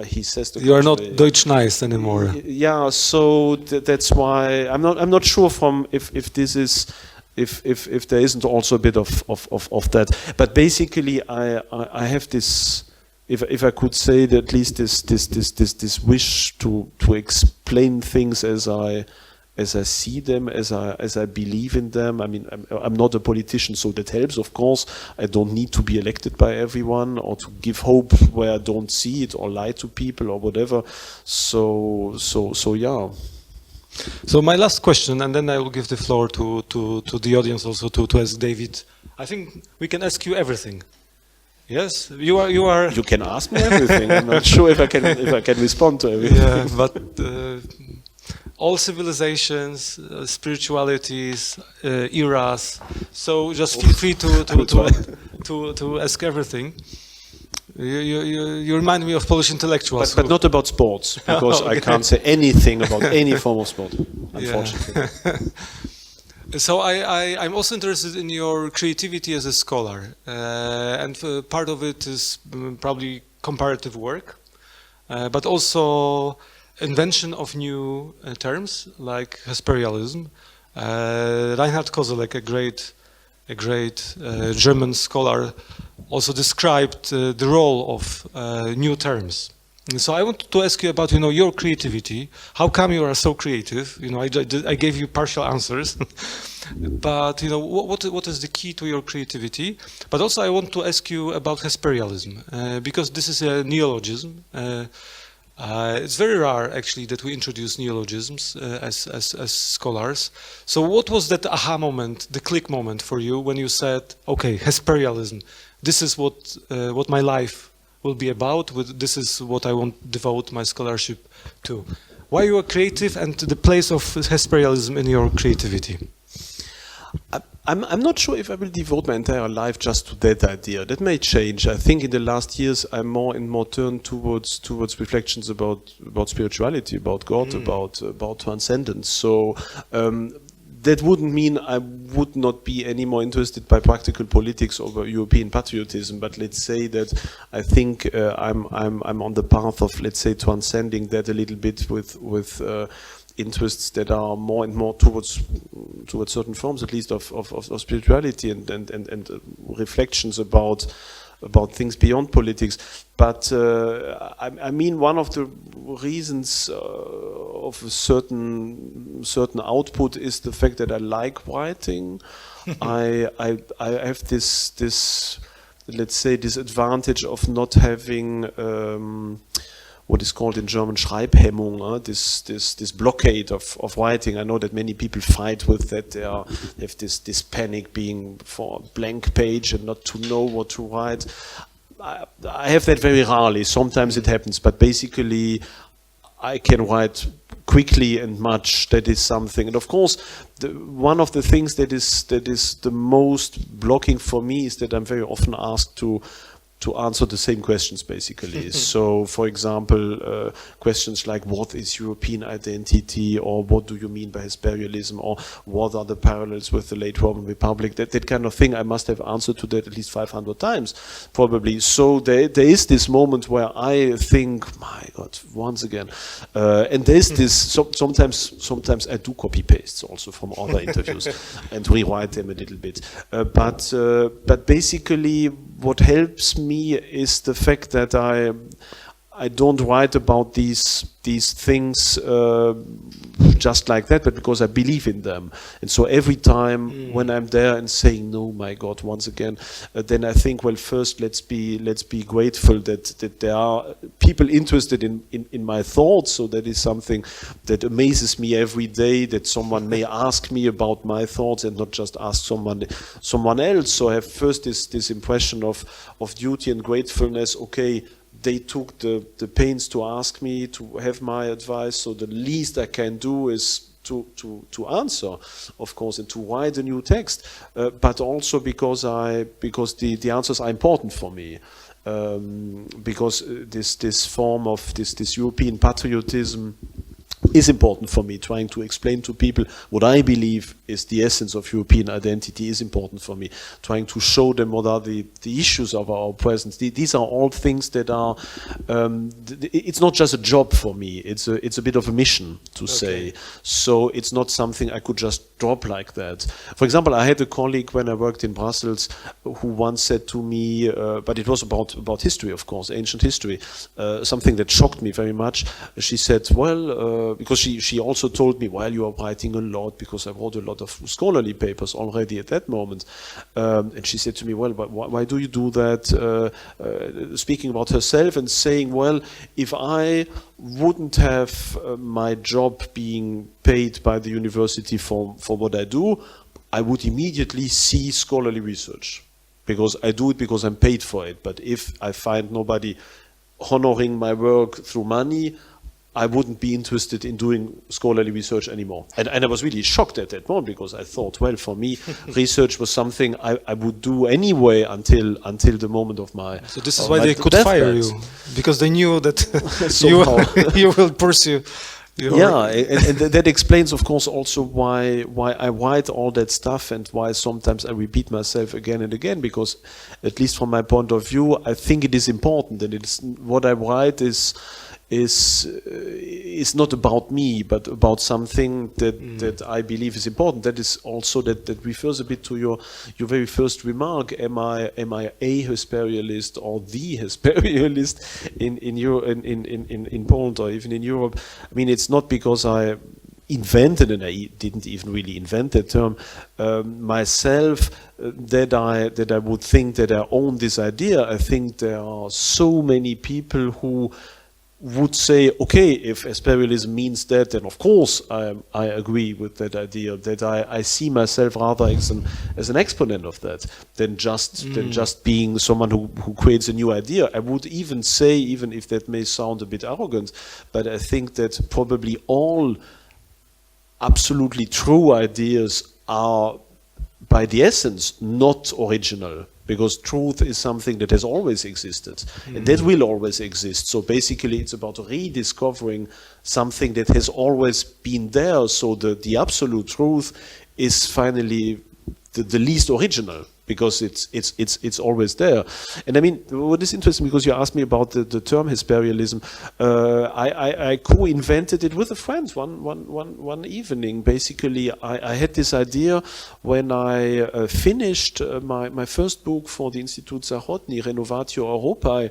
Speaker 2: he says the
Speaker 1: you are not Deutsch nice anymore.
Speaker 2: Yeah, so that's why I'm not sure if this is if there isn't also a bit of that. But basically, I have this. If I could say that, at least this wish to explain things as I see them, as I believe in them. I mean, I'm not a politician, so that helps, of course. I don't need to be elected by everyone or to give hope where I don't see it or lie to people or whatever. So yeah.
Speaker 1: So my last question, and then I will give the floor to the audience also to ask David. I think we can ask you everything. Yes, you are.
Speaker 2: You can ask me everything. I'm not sure if I can respond to everything.
Speaker 1: Yeah, but all civilizations, spiritualities, eras. So just feel free to ask everything. You remind me of Polish intellectuals.
Speaker 2: But not about sports, because I can't say anything about any form of sport, unfortunately.
Speaker 1: Yeah. So I'm also interested in your creativity as a scholar, and part of it is probably comparative work, but also invention of new terms like Hesperialism. Reinhard Koselleck, a great German scholar, also described the role of new terms. And so I wanted to ask you about, your creativity. How come you are so creative? I gave you partial answers, but what is the key to your creativity? But also I want to ask you about Hesperialism, because this is a neologism. It's very rare, actually, that we introduce neologisms as scholars. So what was that aha moment, the click moment for you when you said, okay, Hesperialism, this is what my life will be about, this is what I want to devote my scholarship to? Why you are creative and the place of Hesperialism in your creativity?
Speaker 2: I'm not sure if I will devote my entire life just to that idea. That may change. I think in the last years I'm more and more turned towards reflections about spirituality, about God, about transcendence. So that wouldn't mean I would not be any more interested by practical politics or European patriotism. But let's say that I think I'm on the path of, let's say, transcending that a little bit with interests that are more and more towards certain forms, at least of spirituality and reflections about things beyond politics. But I mean, one of the reasons of a certain output is the fact that I like writing. I have this let's say this advantage of not having what is called in German Schreibhemmung, this blockade of writing. I know that many people fight with that. They have this panic being for a blank page and not to know what to write. I have that very rarely. Sometimes it happens, but basically I can write quickly and much. That is something. And of course, one of the things that is the most blocking for me is that I'm very often asked to answer the same questions, basically. So, for example, questions like what is European identity, or what do you mean by Hesperialism, or what are the parallels with the late Roman Republic, that kind of thing. I must have answered to that at least 500 times, probably. So there is this moment where I think, my God, once again. And there is this, sometimes I do copy-pastes also from other interviews and rewrite them a little bit. But basically, what helps me is the fact that I don't write about these things just like that, but because I believe in them. And so every time when I'm there and saying, no, my God, once again, then I think, well, first let's be grateful that there are people interested in my thoughts. So that is something that amazes me every day, that someone may ask me about my thoughts and not just ask someone else. So I have first this impression of duty and gratefulness. Okay, they took the pains to ask me, to have my advice, so the least I can do is to answer, of course, and to write a new text, but also because the answers are important for me, because this form of this European patriotism is important for me. Trying to explain to people what I believe is the essence of European identity is important for me. Trying to show them what are the issues of our presence. These are all things that are. It's not just a job for me. It's a bit of a mission to say. So it's not something I could just drop like that. For example, I had a colleague when I worked in Brussels who once said to me, but it was about history, of course, ancient history, something that shocked me very much. She said, well. Because she also told me, while you are writing a lot, because I wrote a lot of scholarly papers already at that moment, and she said to me, well, why do you do that? Speaking about herself and saying, well, if I wouldn't have my job being paid by the university for what I do, I would immediately see scholarly research, because I do it because I'm paid for it. But if I find nobody honoring my work through money, I wouldn't be interested in doing scholarly research anymore. And I was really shocked at that moment, because I thought, well, for me, research was something I would do anyway until the moment of my.
Speaker 1: So this is why they could fire you, because they knew that you will pursue.
Speaker 2: Yeah, and that explains, of course, also why I write all that stuff, and why sometimes I repeat myself again and again, because, at least from my point of view, I think it is important, and it's what I write is not about me, but about something that I believe is important. That is also that refers a bit to your very first remark. Am I a Hesperialist or the Hesperialist in Poland or even in Europe? I mean, it's not because I invented, and I didn't even really invent that term myself, that I would think that I own this idea. I think there are so many people who would say, okay, if Hesperialism means that, then of course I agree with that idea. That I see myself rather as an exponent of that than just being someone who creates a new idea. I would even say, even if that may sound a bit arrogant, but I think that probably all absolutely true ideas are, by the essence, not original. Because truth is something that has always existed, and that will always exist. So basically, it's about rediscovering something that has always been there. So the absolute truth is finally the least original, because it's always there. And I mean, what is interesting, because you asked me about the term Hesperialism, I co-invented it with a friend one evening. Basically, I had this idea when I finished my first book for the Institut Záhodní, Renovatio Europae.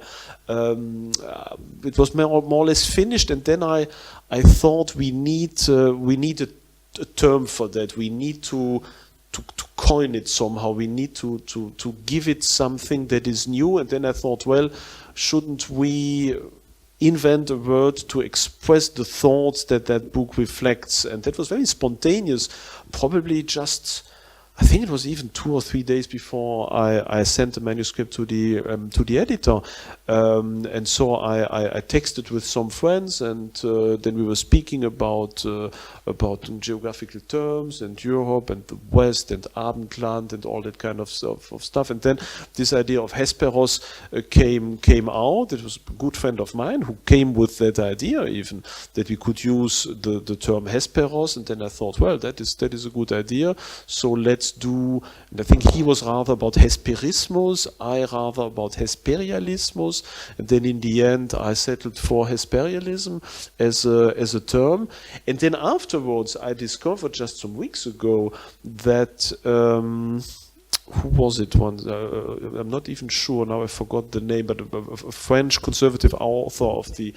Speaker 2: It was more or less finished, and then I thought we need a term for that. We need to coin it somehow. We need to give it something that is new. And then I thought, well, shouldn't we invent a word to express the thoughts that book reflects? And that was very spontaneous, probably just, I think it was even 2 or 3 days before I sent the manuscript to the editor. And so I texted with some friends, and then we were speaking about geographical terms and Europe and the West and Abendland and all that kind of stuff. And then this idea of Hesperos came out. It was a good friend of mine who came with that idea, even that we could use the term Hesperos. And then I thought, well, that is a good idea. So let's do. And I think he was rather about Hesperismus, I rather about Hesperialismus. And then in the end, I settled for Hesperialism as a term. And then afterwards, I discovered just some weeks ago that who was it once? I'm not even sure now. I forgot the name, but a French conservative author of the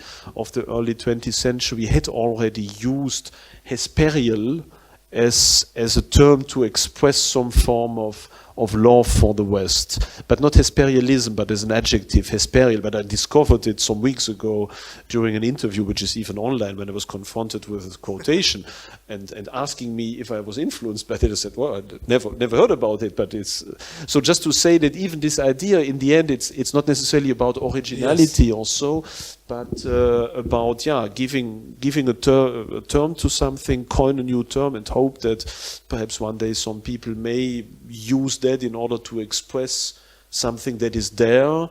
Speaker 2: early 20th century had already used Hesperial as a term to express some form of love for the West, but not Hesperialism, but as an adjective, Hesperial. But I discovered it some weeks ago during an interview, which is even online, when I was confronted with a quotation and asking me if I was influenced by it. I said, well, I never heard about it, but it's so just to say that even this idea, in the end, it's not necessarily about originality or so, but about giving a term to something, coin a new term, and hope that perhaps one day some people may use that in order to express something that is there,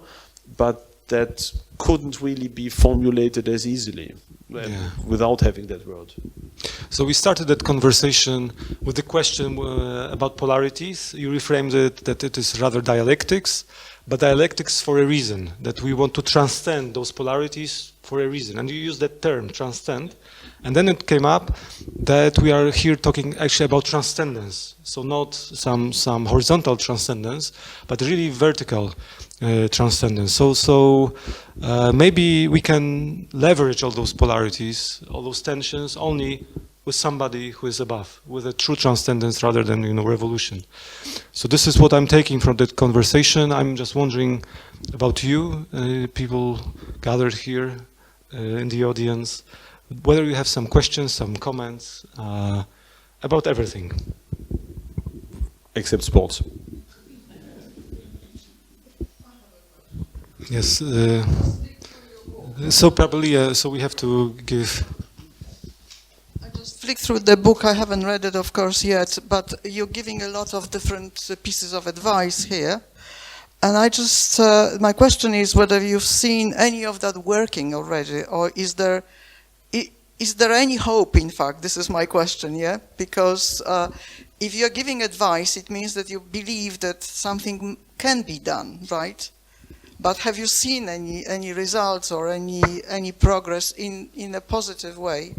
Speaker 2: but that couldn't really be formulated as easily without having that word.
Speaker 1: So we started that conversation with the question about polarities. You reframed it that it is rather dialectics, but dialectics for a reason, that we want to transcend those polarities for a reason. And you use that term, transcend. And then it came up that we are here talking actually about transcendence. So not some horizontal transcendence, but really vertical transcendence. So maybe we can leverage all those polarities, all those tensions, only with somebody who is above, with a true transcendence rather than revolution. So this is what I'm taking from that conversation. I'm just wondering about you, people gathered here in the audience, whether you have some questions, some comments about everything.
Speaker 2: Except sports.
Speaker 1: Yes, So probably, so we have to give.
Speaker 3: I just flicked through the book. I haven't read it, of course, yet, but you're giving a lot of different pieces of advice here. And I just, my question is whether you've seen any of that working already, or is there any hope, in fact? This is my question, yeah? Because if you're giving advice, it means that you believe that something can be done, right? But have you seen any results or any progress in a positive way?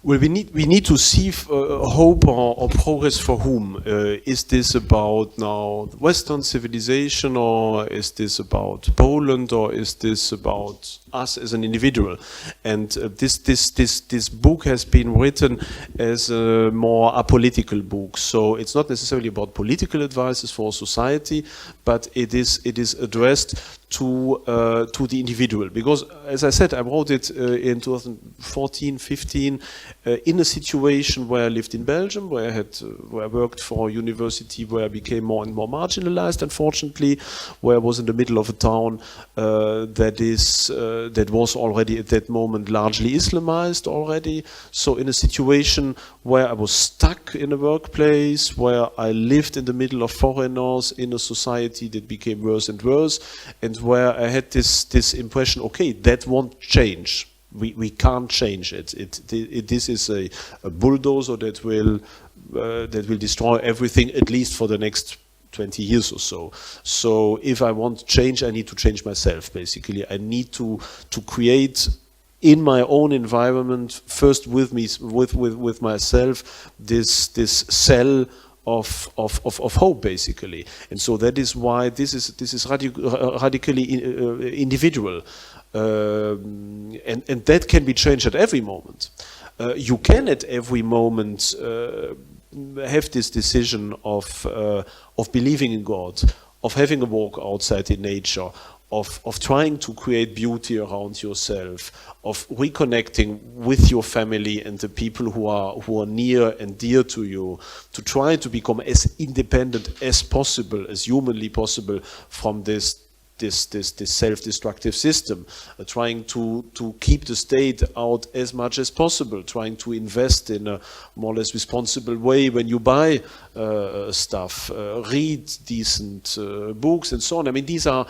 Speaker 2: Well, we need to see hope or progress for whom. Is this about now Western civilization, or is this about Poland, or is this about us as an individual? And this book has been written as a more apolitical book. So it's not necessarily about political advices for society, but it is addressed to the individual. Because, as I said, I wrote it in 2014, 15, in a situation where I lived in Belgium, where I worked for a university where I became more and more marginalized, unfortunately, where I was in the middle of a town that was already at that moment largely Islamized already. So in a situation where I was stuck in a workplace, where I lived in the middle of foreigners in a society that became worse and worse, and where I had this impression, okay, that won't change. We can't change it. This is a bulldozer that will destroy everything, at least for the next 20 years or so. So if I want change, I need to change myself, basically. I need to create in my own environment, first with me, with myself, this cell of hope, basically. And so that is why this is radically individual. And that can be changed at every moment. You can at every moment have this decision of believing in God, of having a walk outside in nature, of trying to create beauty around yourself, of reconnecting with your family and the people who are near and dear to you, to try to become as independent as possible, as humanly possible, from this self-destructive system, trying to keep the state out as much as possible, trying to invest in a more or less responsible way when you buy stuff, read decent books and so on. I mean, these are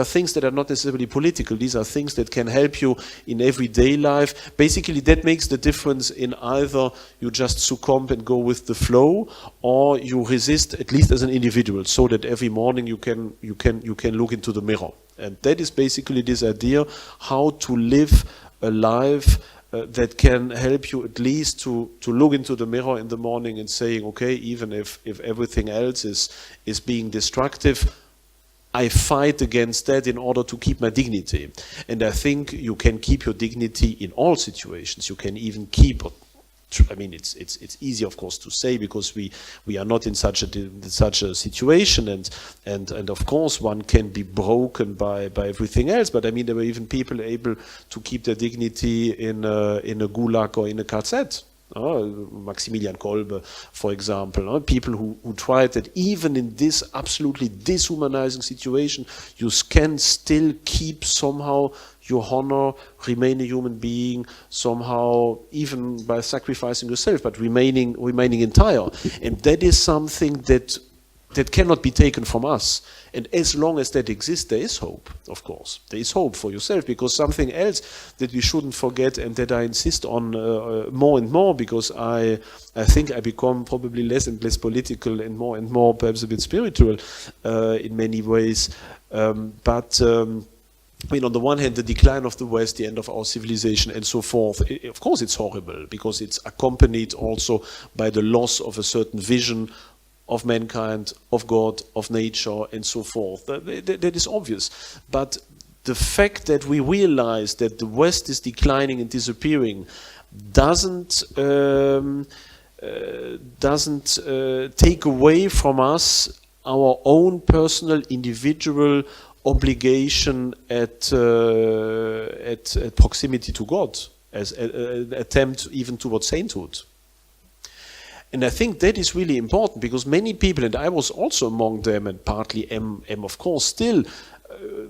Speaker 2: things that are not necessarily political. These are things that can help you in everyday life. Basically, that makes the difference in either you just succumb and go with the flow, or you resist, at least as an individual, so that every morning you can look into the mirror. And that is basically this idea, how to live a life that can help you at least to look into the mirror in the morning and saying, okay, even if everything else is being destructive, I fight against that in order to keep my dignity. And I think you can keep your dignity in all situations. You can even keep, I mean, it's easy, of course, to say, because we are not in such a situation, and of course one can be broken by everything else. But I mean, there were even people able to keep their dignity in a gulag or in a KZ. Maximilian Kolbe, for example, people who tried that even in this absolutely dehumanizing situation, you can still keep somehow your honor, remain a human being, somehow, even by sacrificing yourself, but remaining entire. And that is something that cannot be taken from us. And as long as that exists, there is hope, of course. There is hope for yourself, because something else that we shouldn't forget, and that I insist on more and more, because I think I become probably less and less political and more perhaps a bit spiritual in many ways. I mean, on the one hand, the decline of the West, the end of our civilization, and so forth, of course it's horrible, because it's accompanied also by the loss of a certain vision of mankind, of God, of nature, and so forth. That is obvious. But the fact that we realize that the West is declining and disappearing doesn't take away from us our own personal, individual obligation at proximity to God, as an attempt even towards sainthood. And I think that is really important because many people, and I was also among them, and partly am of course still,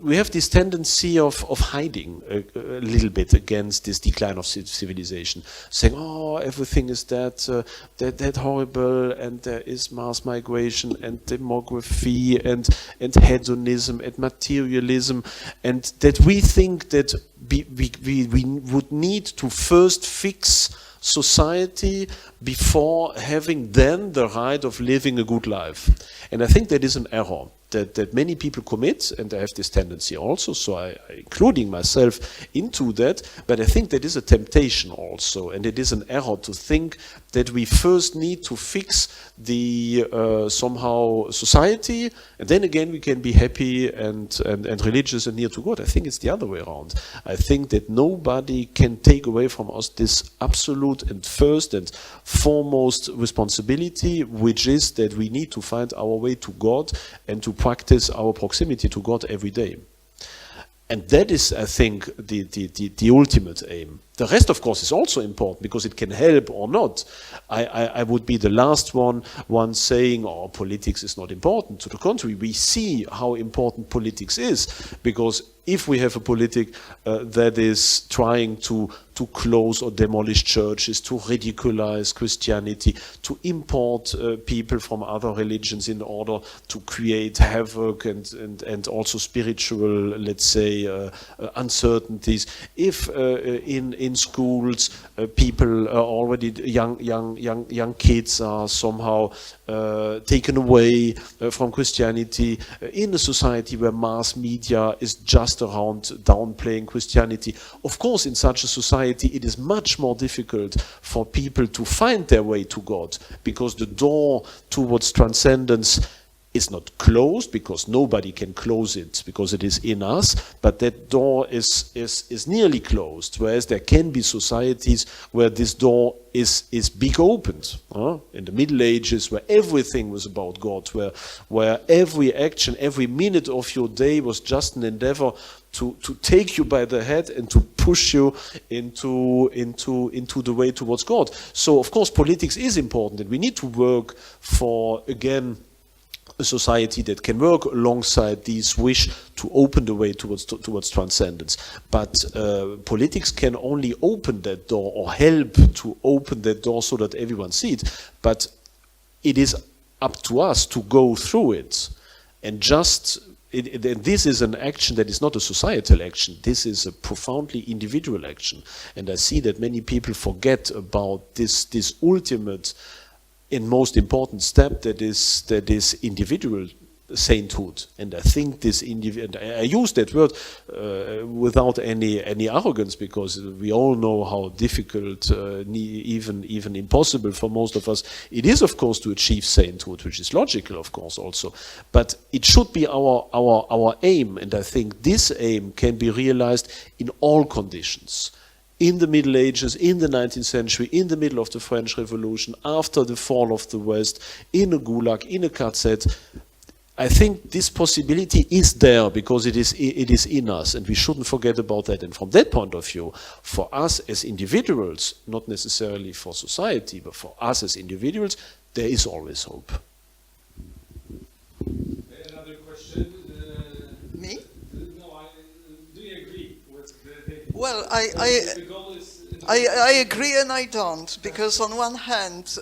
Speaker 2: we have this tendency of hiding a little bit against this decline of civilization, saying, "Oh, everything is that horrible, and there is mass migration and demography and hedonism and materialism," and that we think that we would need to first fix society before having then the right of living a good life. And I think that is an error that many people commit, and I have this tendency also, so I including myself into that, but I think that is a temptation also, and it is an error to think that we first need to fix the somehow society, and then again we can be happy and religious and near to God. I think it's the other way around. I think that nobody can take away from us this absolute and first and foremost responsibility, which is that we need to find our way to God and to practice our proximity to God every day. And that is, I think, the ultimate aim. The rest, of course, is also important because it can help or not. I would be the last one saying, "Oh, politics is not important." To the contrary, we see how important politics is, because if we have a politic that is trying to close or demolish churches, to ridiculize Christianity, to import people from other religions in order to create havoc and also spiritual, let's say, uncertainties. If in schools people already young kids are somehow taken away from Christianity, in a society where mass media is just around downplaying Christianity, of course, in such a society, it is much more difficult for people to find their way to God, because the door towards transcendence is not closed, because nobody can close it, because it is in us, but that door is nearly closed, whereas there can be societies where this door is big opened. In the Middle Ages, where everything was about God, where every action, every minute of your day was just an endeavor to take you by the head and to push you into the way towards God. So, of course, politics is important, and we need to work for, again, a society that can work alongside this wish to open the way towards transcendence. But politics can only open that door, or help to open that door, so that everyone sees it. But it is up to us to go through it. And this is an action that is not a societal action. This is a profoundly individual action. And I see that many people forget about this ultimate and most important step, that is individual sainthood. And I think this I use that word without any arrogance, because we all know how difficult, even impossible for most of us it is, of course, to achieve sainthood, which is logical, of course, also. But it should be our aim, and I think this aim can be realized in all conditions. In the Middle Ages, in the 19th century, in the middle of the French Revolution, after the fall of the West, in a gulag, in a KZ, I think this possibility is there because it is in us, and we shouldn't forget about that. And from that point of view, for us as individuals, not necessarily for society, but for us as individuals, there is always hope.
Speaker 1: Another question?
Speaker 3: Me?
Speaker 1: No, do you agree with the
Speaker 3: Well,
Speaker 1: the goal is
Speaker 3: I agree and I don't, because on one hand,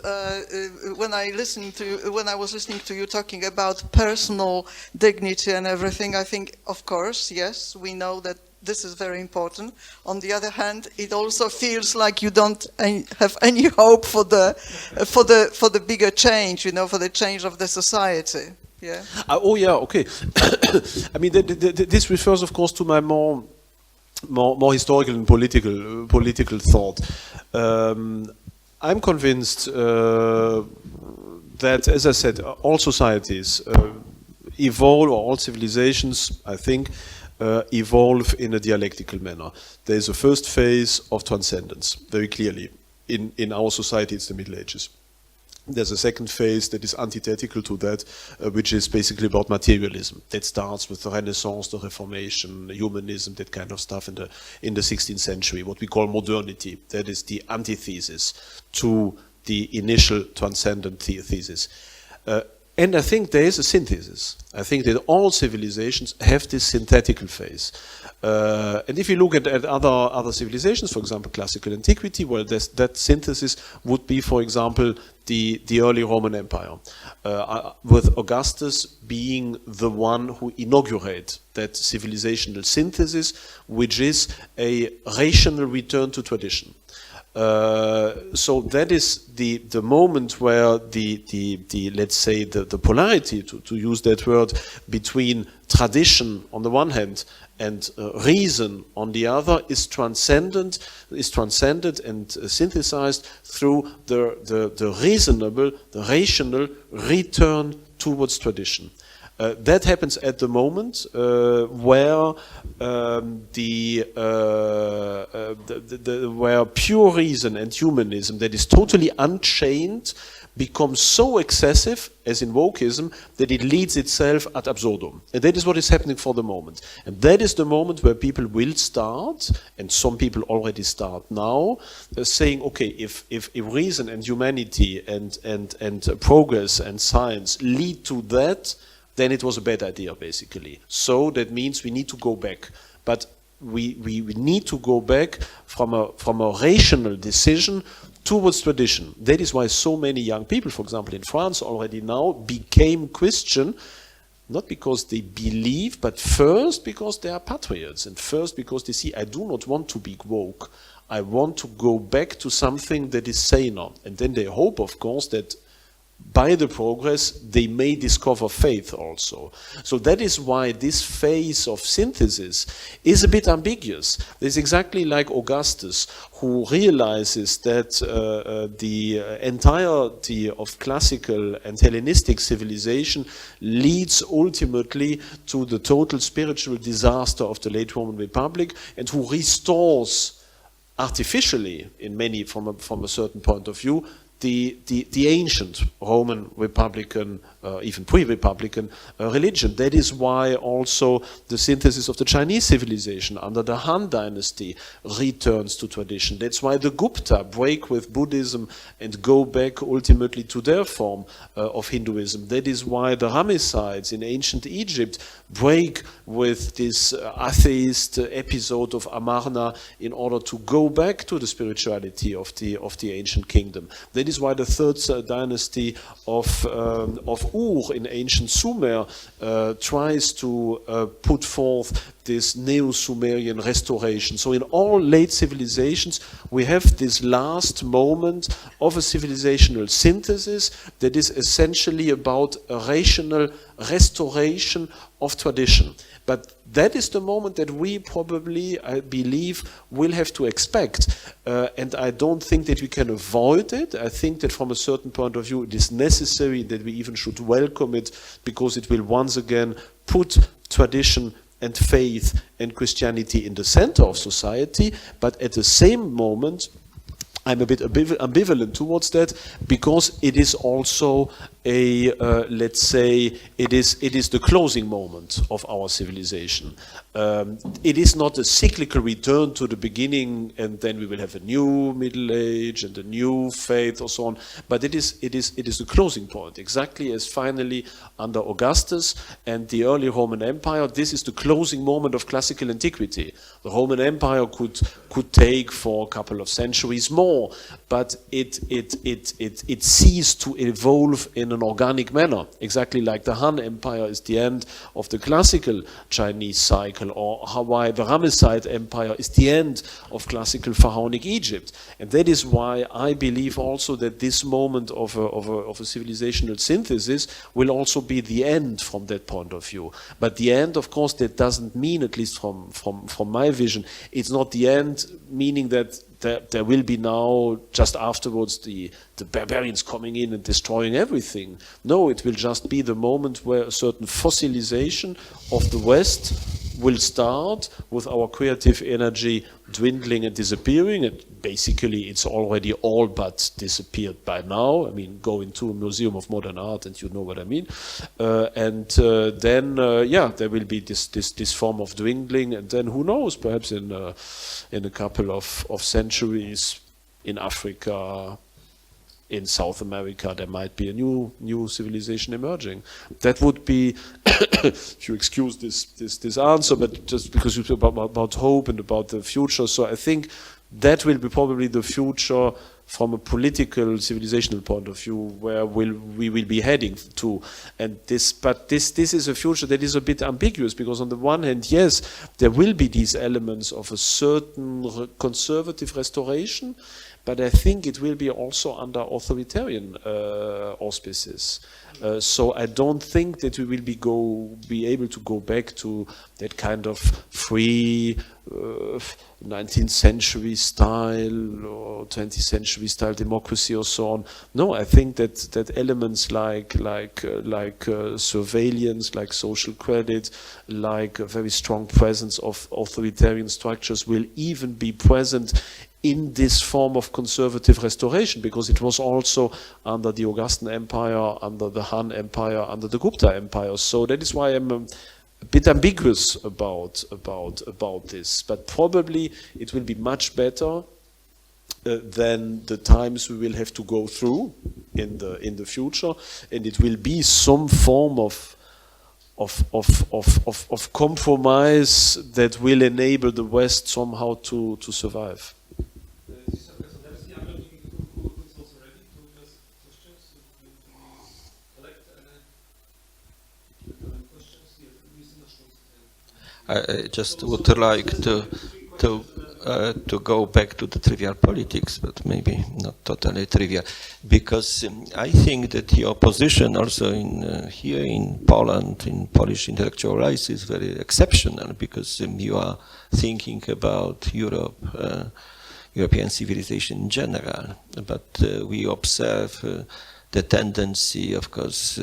Speaker 3: when I was listening to you talking about personal dignity and everything, I think, of course, yes, we know that this is very important. On the other hand, it also feels like you don't have any hope for the bigger change, for the change of the society. Yeah.
Speaker 2: Oh yeah, okay. I mean, this refers, of course, to my more historical and political thought. I'm convinced that, as I said, all societies evolve, or all civilizations, I think, evolve in a dialectical manner. There is a first phase of transcendence, very clearly. In our society, it's the Middle Ages. There's a second phase that is antithetical to that, which is basically about materialism. That starts with the Renaissance, the Reformation, humanism, that kind of stuff in the 16th century, what we call modernity. That is the antithesis to initial transcendent thesis. And I think there is a synthesis. I think that all civilizations have this synthetical phase. And if you look at other civilizations, for example, classical antiquity, well, that synthesis would be, for example, the early Roman Empire, with Augustus being the one who inaugurated that civilizational synthesis, which is a rational return to tradition. So that is the moment where the let's say the polarity, to use that word, between tradition on the one hand and reason on the other is transcended and synthesized through the reasonable, the rational return towards tradition. That happens at the moment where where pure reason and humanism that is totally unchained becomes so excessive, as in wokeism, that it leads itself ad absurdum. And that is what is happening for the moment. And that is the moment where people will start, and some people already start now, saying, okay, if reason and humanity and progress and science lead to that, then it was a bad idea, basically. So that means we need to go back. But we need to go back from a rational decision towards tradition. That is why so many young people, for example, in France already now became Christian, not because they believe, but first because they are patriots, and first because they see, I do not want to be woke. I want to go back to something that is saner. And then they hope, of course, that by the progress, they may discover faith also. So that is why this phase of synthesis is a bit ambiguous. It's exactly like Augustus, who realizes that the entirety of classical and Hellenistic civilization leads ultimately to the total spiritual disaster of the late Roman Republic, and who restores artificially, in many, from a certain point of view, the ancient Roman Republican, even pre-Republican religion. That is why also the synthesis of the Chinese civilization under the Han dynasty returns to tradition. That's why the Gupta break with Buddhism and go back ultimately to their form of Hinduism. That is why the Ramessides in ancient Egypt break with this atheist episode of Amarna in order to go back to the spirituality of the ancient kingdom. That is why the third dynasty of Ur in ancient Sumer tries to put forth this Neo-Sumerian restoration. So in all late civilizations, we have this last moment of a civilizational synthesis that is essentially about a rational restoration of tradition. But that is the moment that we probably, I believe, will have to expect. And I don't think that we can avoid it. I think that from a certain point of view, it is necessary that we even should welcome it, because it will once again put tradition and faith and Christianity in the center of society. But at the same moment, I'm a bit ambivalent towards that, because it is also a, let's say, it is the closing moment of our civilization. It is not a cyclical return to the beginning, and then we will have a new Middle Age and a new faith or so on. But it is the closing point, exactly as finally under Augustus and the early Roman Empire. This is the closing moment of classical antiquity. The Roman Empire could take for a couple of centuries more, but it ceased to evolve in an organic manner, exactly like the Han Empire is the end of the classical Chinese cycle, or why the Ramesside Empire is the end of classical pharaonic Egypt. And that is why I believe also that this moment of a civilizational synthesis will also be the end from that point of view. But the end, of course, that doesn't mean, at least from my vision, it's not the end, meaning that there will be now, just afterwards, the barbarians coming in and destroying everything. No, it will just be the moment where a certain fossilization of the West will start, with our creative energy dwindling and disappearing. And basically, it's already all but disappeared by now. I mean, go into a museum of modern art and you know what I mean. Then there will be this form of dwindling, and then who knows? Perhaps in a couple of centuries in Africa, in South America there might be a new civilization emerging. That would be, if you excuse this answer, but just because you talk about hope and about the future. So I think that will be probably the future from a political, civilizational point of view, where we will be heading to. And this is a future that is a bit ambiguous, because on the one hand, yes, there will be these elements of a certain conservative restoration, but I think it will be also under authoritarian auspices. So I don't think that we will be able to go back to that kind of free 19th century style or 20th century style democracy or so on. No, I think that elements like surveillance, like social credit, like a very strong presence of authoritarian structures will even be present in this form of conservative restoration, because it was also under the Augustan Empire, under the Han Empire, under the Gupta Empire. So that is why I'm a bit ambiguous about this. But probably it will be much better than the times we will have to go through in the future, and it will be some form of compromise that will enable the West somehow to survive.
Speaker 4: I just would like to go back to the trivial politics, but maybe not totally trivial, because I think that your position also here in Poland, in Polish intellectual rights, is very exceptional, because you are thinking about Europe, European civilization in general, but we observe the tendency, of course,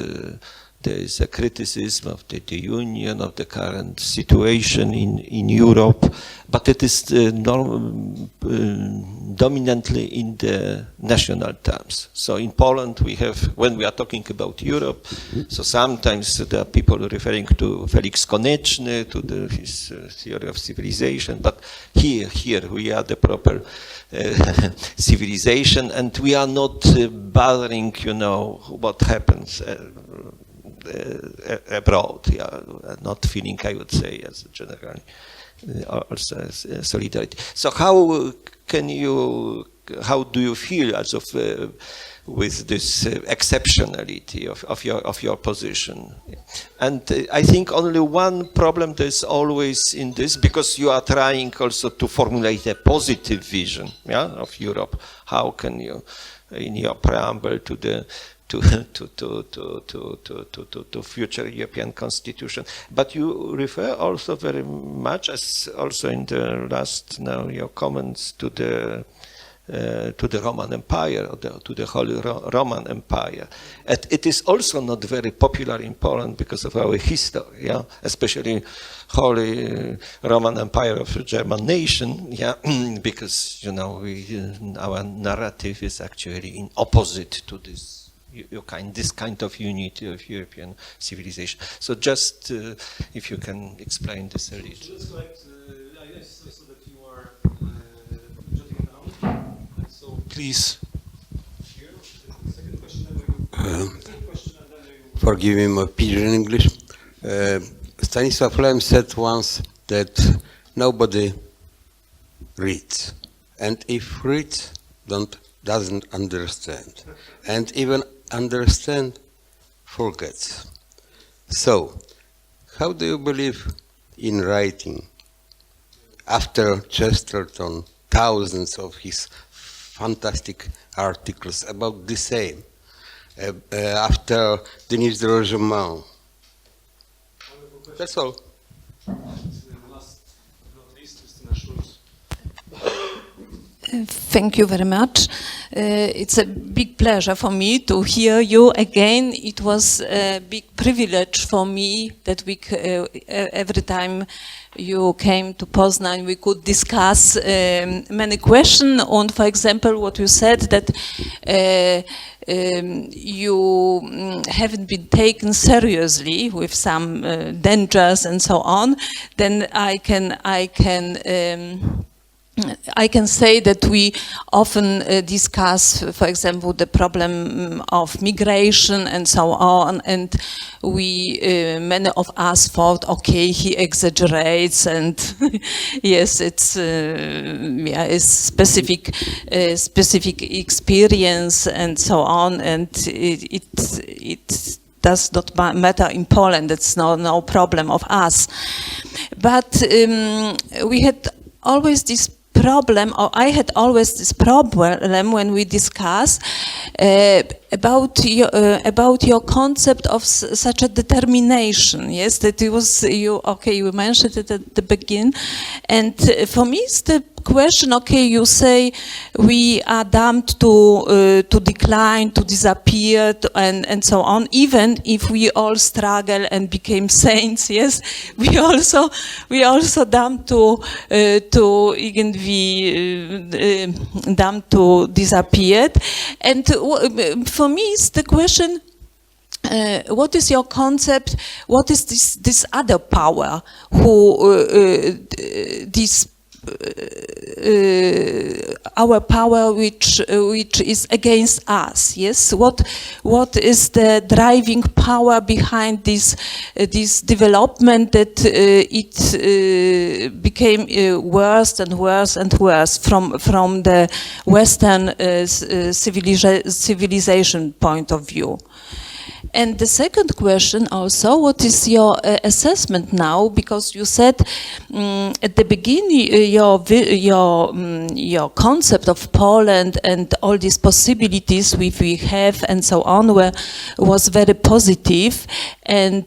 Speaker 4: there is a criticism of the Union, of the current situation in Europe, but it is dominantly in the national terms. So in Poland we have, when we are talking about Europe, so sometimes there are people referring to Felix Konieczny, to his theory of civilization, but here we are the proper civilization, and we are not bothering, what happens abroad, not feeling, I would say, as generally also as solidarity. So how do you feel as of with this exceptionality of your position? And I think only one problem there's always in this, because you are trying also to formulate a positive vision, of Europe. How can you, in your preamble to the to future European constitution, but you refer also very much, as also in the last your comments, to the Roman Empire, or to the Holy Roman Empire. And it is also not very popular in Poland because of our history, especially Holy Roman Empire of the German nation, because our narrative is actually in opposite to this kind of unity of European civilization. So just if you can explain this a little.
Speaker 1: Let's collect, I saw that you are jotting down. So please. Here, the second question,
Speaker 5: forgive me my pidgin English. Stanisław Lem said once that nobody reads, and if reads, doesn't understand, and even understand forgets. So, how do you believe in writing? After Chesterton, thousands of his fantastic articles about the same. After Denis de Rogemont. That's all.
Speaker 1: Last but not least, Mr. Schulz.
Speaker 6: Thank you very much. It's a big pleasure for me to hear you again. It was a big privilege for me that every time you came to Poznan, we could discuss many questions. And for example, what you said that you haven't been taken seriously with some dangers and so on. Then I can I can say that we often discuss, for example, the problem of migration and so on, and we, many of us thought, okay, he exaggerates, and yes, it's specific experience and so on, and it does not matter in Poland. It's no problem of us, but we had always this problem, or I had always this problem when we discuss about your concept of such a determination. Yes, that it was you mentioned it at the beginning, and for me it's the question. Okay, you say we are doomed to decline, to disappear, and so on. Even if we all struggle and became saints, yes, we also doomed to irgendwie doomed to disappear. And for me, it's the question. What is your concept? What is this other power who this? Our power which is against us, yes? What is the driving power behind this development that it became worse and worse and worse from the Western civilization point of view? And the second question also, what is your assessment now? Because you said at the beginning your concept of Poland and all these possibilities we have and so on was very positive, and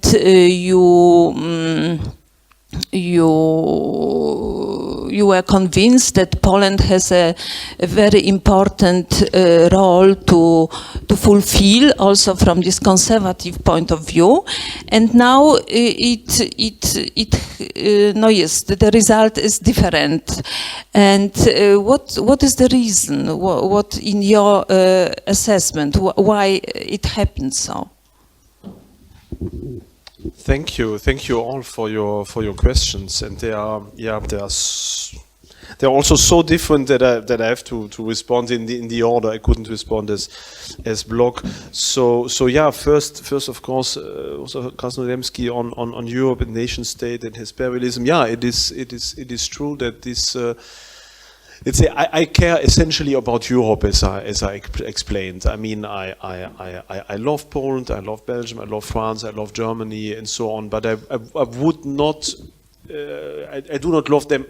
Speaker 6: you were convinced that Poland has a very important role to fulfill, also from this conservative point of view. And now the result is different. And what is the reason? What in your assessment? Why it happened so?
Speaker 2: Thank you all for your questions, and they are also so different that I have to respond in the order. I couldn't respond as block. So yeah, first of course, also Krasnodębski on Europe and nation state and Hesperialism. Yeah, it is true that this. Let's say I care essentially about Europe, as I explained. I mean, I love Poland, I love Belgium, I love France, I love Germany, and so on. But I would not, I do not love them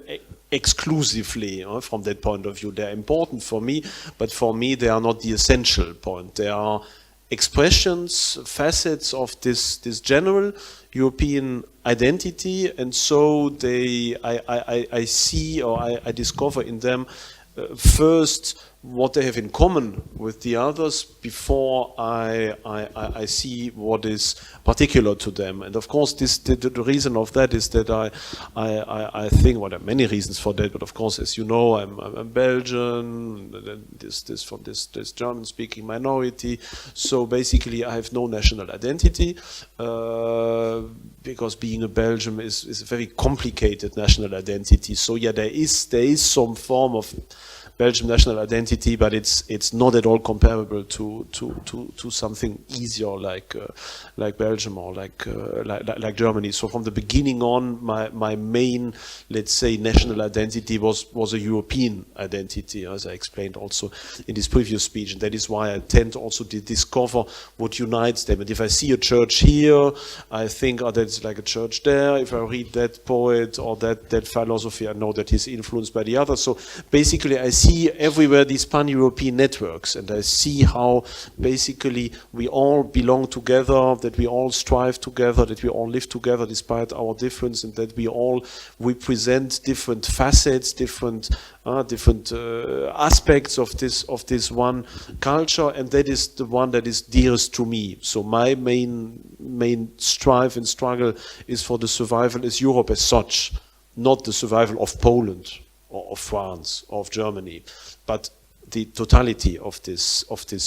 Speaker 2: exclusively from that point of view. They're important for me, but for me they are not the essential point. They are expressions, facets of this general European identity, and so I see, or I discover in them first what they have in common with the others before I see what is particular to them. And of course, the reason of that is that I think, well, there are many reasons for that, but of course, as you know, I'm Belgian, from this German-speaking minority, so basically I have no national identity, because being a Belgian is a very complicated national identity. So yeah, there is some form of Belgian national identity, but it's not at all comparable to something easier like Belgium or like Germany. So from the beginning on, my main, let's say, national identity was a European identity, as I explained also in this previous speech, and that is why I tend also to discover what unites them. And if I see a church here, I think, oh, that's like a church there. If I read that poet or that philosophy, I know that he's influenced by the other. So basically, I see everywhere these pan-European networks, and I see how basically we all belong together, that we all strive together, that we all live together despite our difference, and that we all represent different facets, different aspects of this one culture, and that is the one that is dearest to me. So my main strive and struggle is for the survival as Europe as such, not the survival of Poland or of France or of Germany, but the totality of this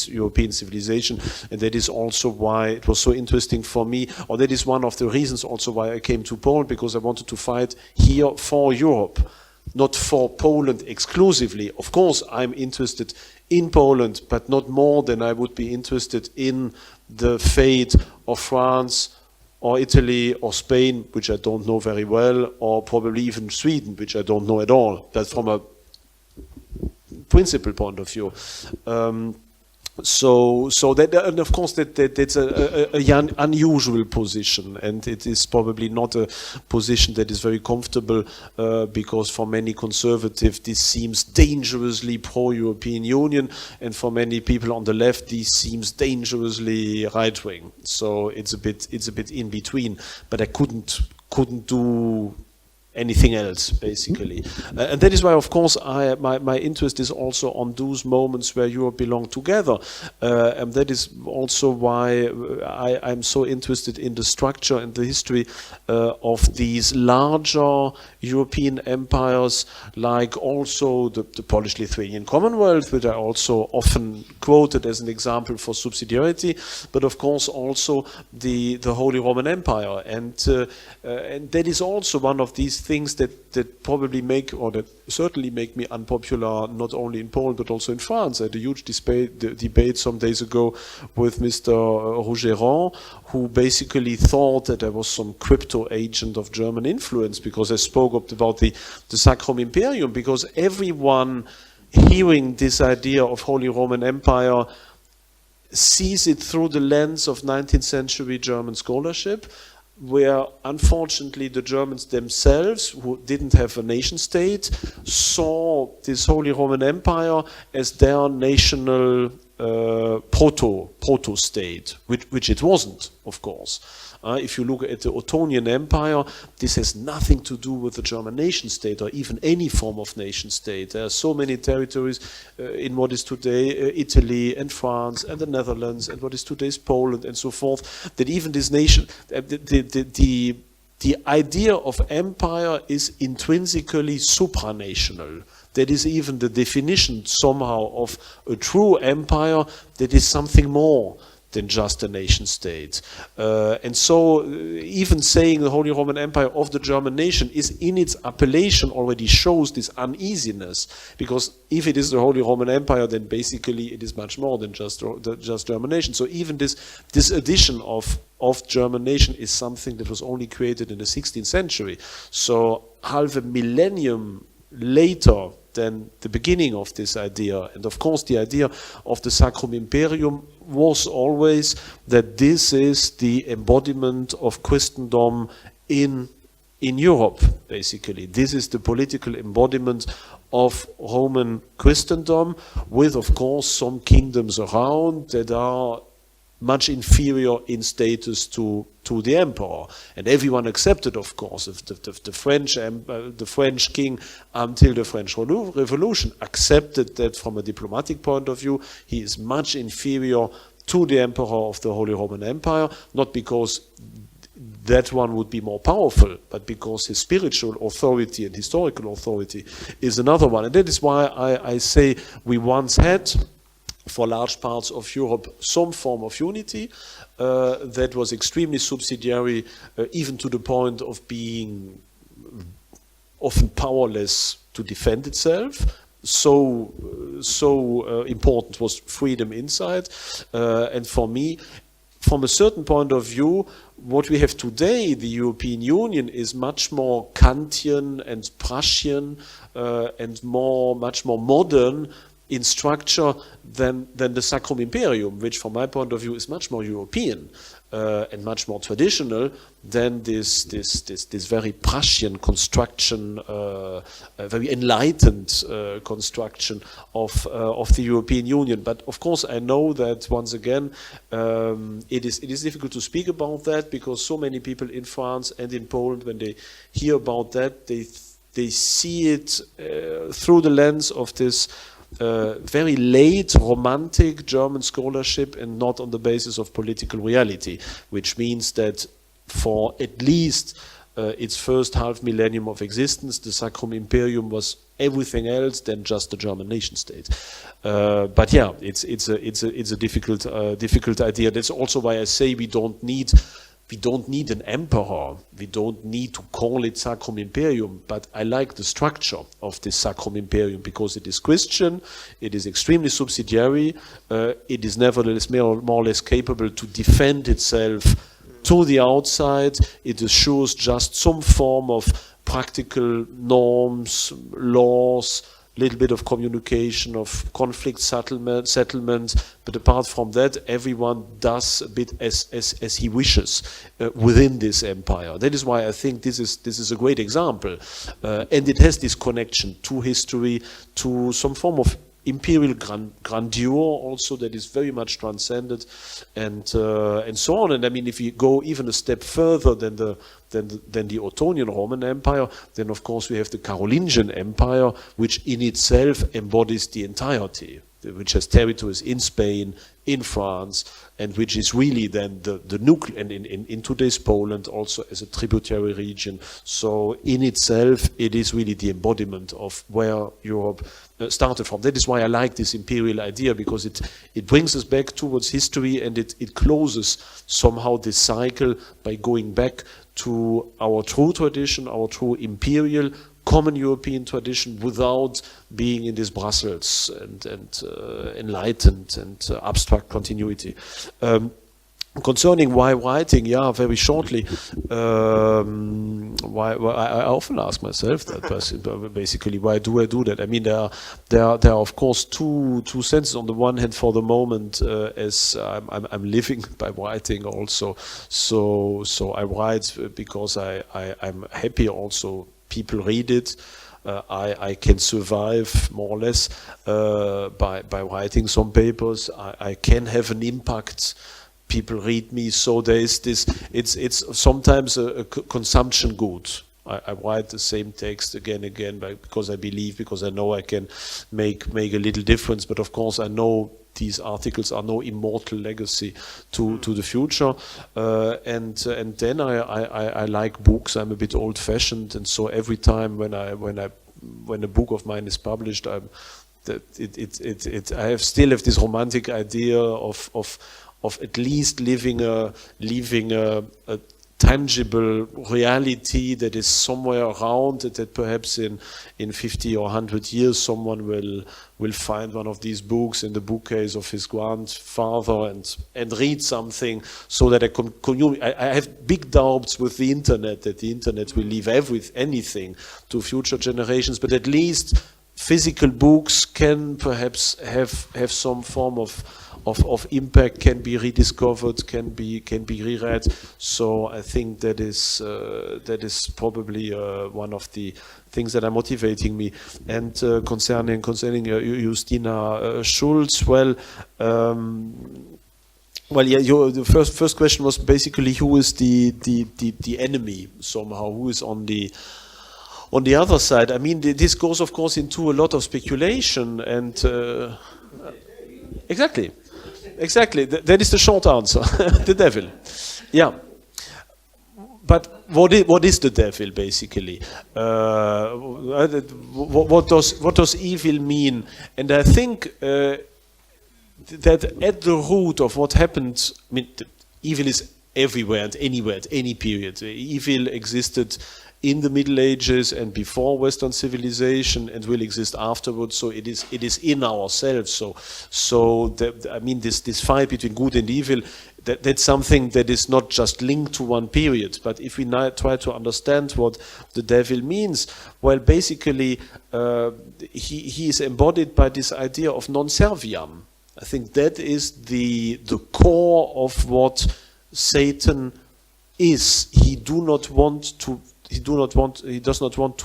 Speaker 2: European civilization. And that is also why it was so interesting for me, or that is one of the reasons also why I came to Poland, because I wanted to fight here for Europe, not for Poland exclusively. Of course, I'm interested in Poland, but not more than I would be interested in the fate of France or Italy or Spain, which I don't know very well, or probably even Sweden, which I don't know at all. That's from a principal point of view. So that, and of course, that's an unusual position, and it is probably not a position that is very comfortable, because for many conservatives this seems dangerously pro-European Union, and for many people on the left this seems dangerously right-wing. So it's a bit in between. But I couldn't do anything else, basically. And that is why, of course, my interest is also on those moments where Europe belong together. And that is also why I'm so interested in the structure and the history of these larger European empires, like also the Polish-Lithuanian Commonwealth, which I also often quoted as an example for subsidiarity, but of course also the Holy Roman Empire. And that is also one of these things that probably make, or that certainly make me unpopular, not only in Poland but also in France. I had a huge debate some days ago with Mr. Rougeron, who basically thought that I was some crypto agent of German influence because I spoke about the Sacrum Imperium, because everyone hearing this idea of Holy Roman Empire sees it through the lens of 19th century German scholarship, where unfortunately the Germans themselves, who didn't have a nation state, saw this Holy Roman Empire as their national proto-state, which it wasn't, of course. If you look at the Ottonian Empire, this has nothing to do with the German nation state or even any form of nation state. There are so many territories in what is today Italy and France and the Netherlands and what is today's Poland and so forth, that even this nation, the idea of empire is intrinsically supranational. That is even the definition somehow of a true empire, that is something more than just a nation state. And so even saying the Holy Roman Empire of the German nation is in its appellation already shows this uneasiness, because if it is the Holy Roman Empire, then basically it is much more than just German nation. So even this addition of German nation is something that was only created in the 16th century. So half a millennium later than the beginning of this idea. And of course the idea of the Sacrum Imperium was always that this is the embodiment of Christendom in Europe, basically. This is the political embodiment of Roman Christendom, with of course some kingdoms around that are much inferior in status to the emperor, and everyone accepted, of course, the French king until the French Revolution accepted that from a diplomatic point of view he is much inferior to the emperor of the Holy Roman Empire, not because that one would be more powerful, but because his spiritual authority and historical authority is another one. And that is why I say we once had, for large parts of Europe, some form of unity that was extremely subsidiary, even to the point of being often powerless to defend itself. So important was freedom inside. And for me, from a certain point of view, what we have today, the European Union, is much more Kantian and Prussian and much more modern in structure than the Sacrum Imperium, which from my point of view is much more European and much more traditional than this very Prussian construction, very enlightened construction of the European Union. But of course I know that once again it is difficult to speak about that, because so many people in France and in Poland, when they hear about that, they see it through the lens of this very late romantic German scholarship and not on the basis of political reality, which means that for at least its first half millennium of existence, the Sacrum Imperium was everything else than just the German nation state. But yeah, it's a difficult idea. That's also why I say we don't need we don't need an emperor, we don't need to call it Sacrum Imperium, but I like the structure of this Sacrum Imperium because it is Christian, it is extremely subsidiary, it is nevertheless more or less capable to defend itself to the outside, it assures just some form of practical norms, laws, little bit of communication, of conflict settlement, but apart from that, everyone does a bit as he wishes within this empire. That is why I think this is a great example, and it has this connection to history, to some form of imperial grandeur also that is very much transcended, and so on. And I mean, if you go even a step further than the Ottonian Roman Empire, then of course we have the Carolingian Empire, which in itself embodies the entirety, which has territories in Spain, in France, and which is really then the nucleus, and in today's Poland also as a tributary region. So in itself, it is really the embodiment of where Europe started from. That is why I like this imperial idea, because it brings us back towards history, and it closes somehow this cycle by going back to our true tradition, our true imperial common European tradition, without being in this Brussels and enlightened and abstract continuity. Concerning why writing, very shortly. Why I often ask myself that, basically, why do I do that? I mean, there are of course two senses. On the one hand, for the moment, as I'm living by writing also, so I write because I'm happy also. People read it. I can survive more or less by writing some papers. I can have an impact. People read me, so there is this. It's sometimes a consumption good. I write the same text again, because I believe, because I know I can make a little difference. But of course, I know these articles are no immortal legacy to the future. And then I like books. I'm a bit old-fashioned, and so every time when a book of mine is published, I still have this romantic idea of at least leaving a tangible reality that is somewhere around, that perhaps in 50 or 100 years someone will find one of these books in the bookcase of his grandfather and read something, so that I have big doubts with the internet that the internet will leave anything to future generations, but at least physical books can perhaps have some form of impact, can be rediscovered, can be reread. So I think that is probably one of the things that are motivating me. And concerning Justina Schulz, the first question was basically who is the enemy somehow, who is on the other side. I mean, this goes of course into a lot of speculation, and exactly. That is the short answer. The devil. Yeah. But what is the devil basically? What does evil mean? And I think that at the root of what happened, I mean, evil is everywhere and anywhere at any period. Evil existed in the Middle Ages and before Western civilization, and will exist afterwards. So it is in ourselves. I mean, this fight between good and evil, that's something that is not just linked to one period. But if we now try to understand what the devil means, well, basically he is embodied by this idea of non serviam. I think that is the core of what Satan is. He does not want to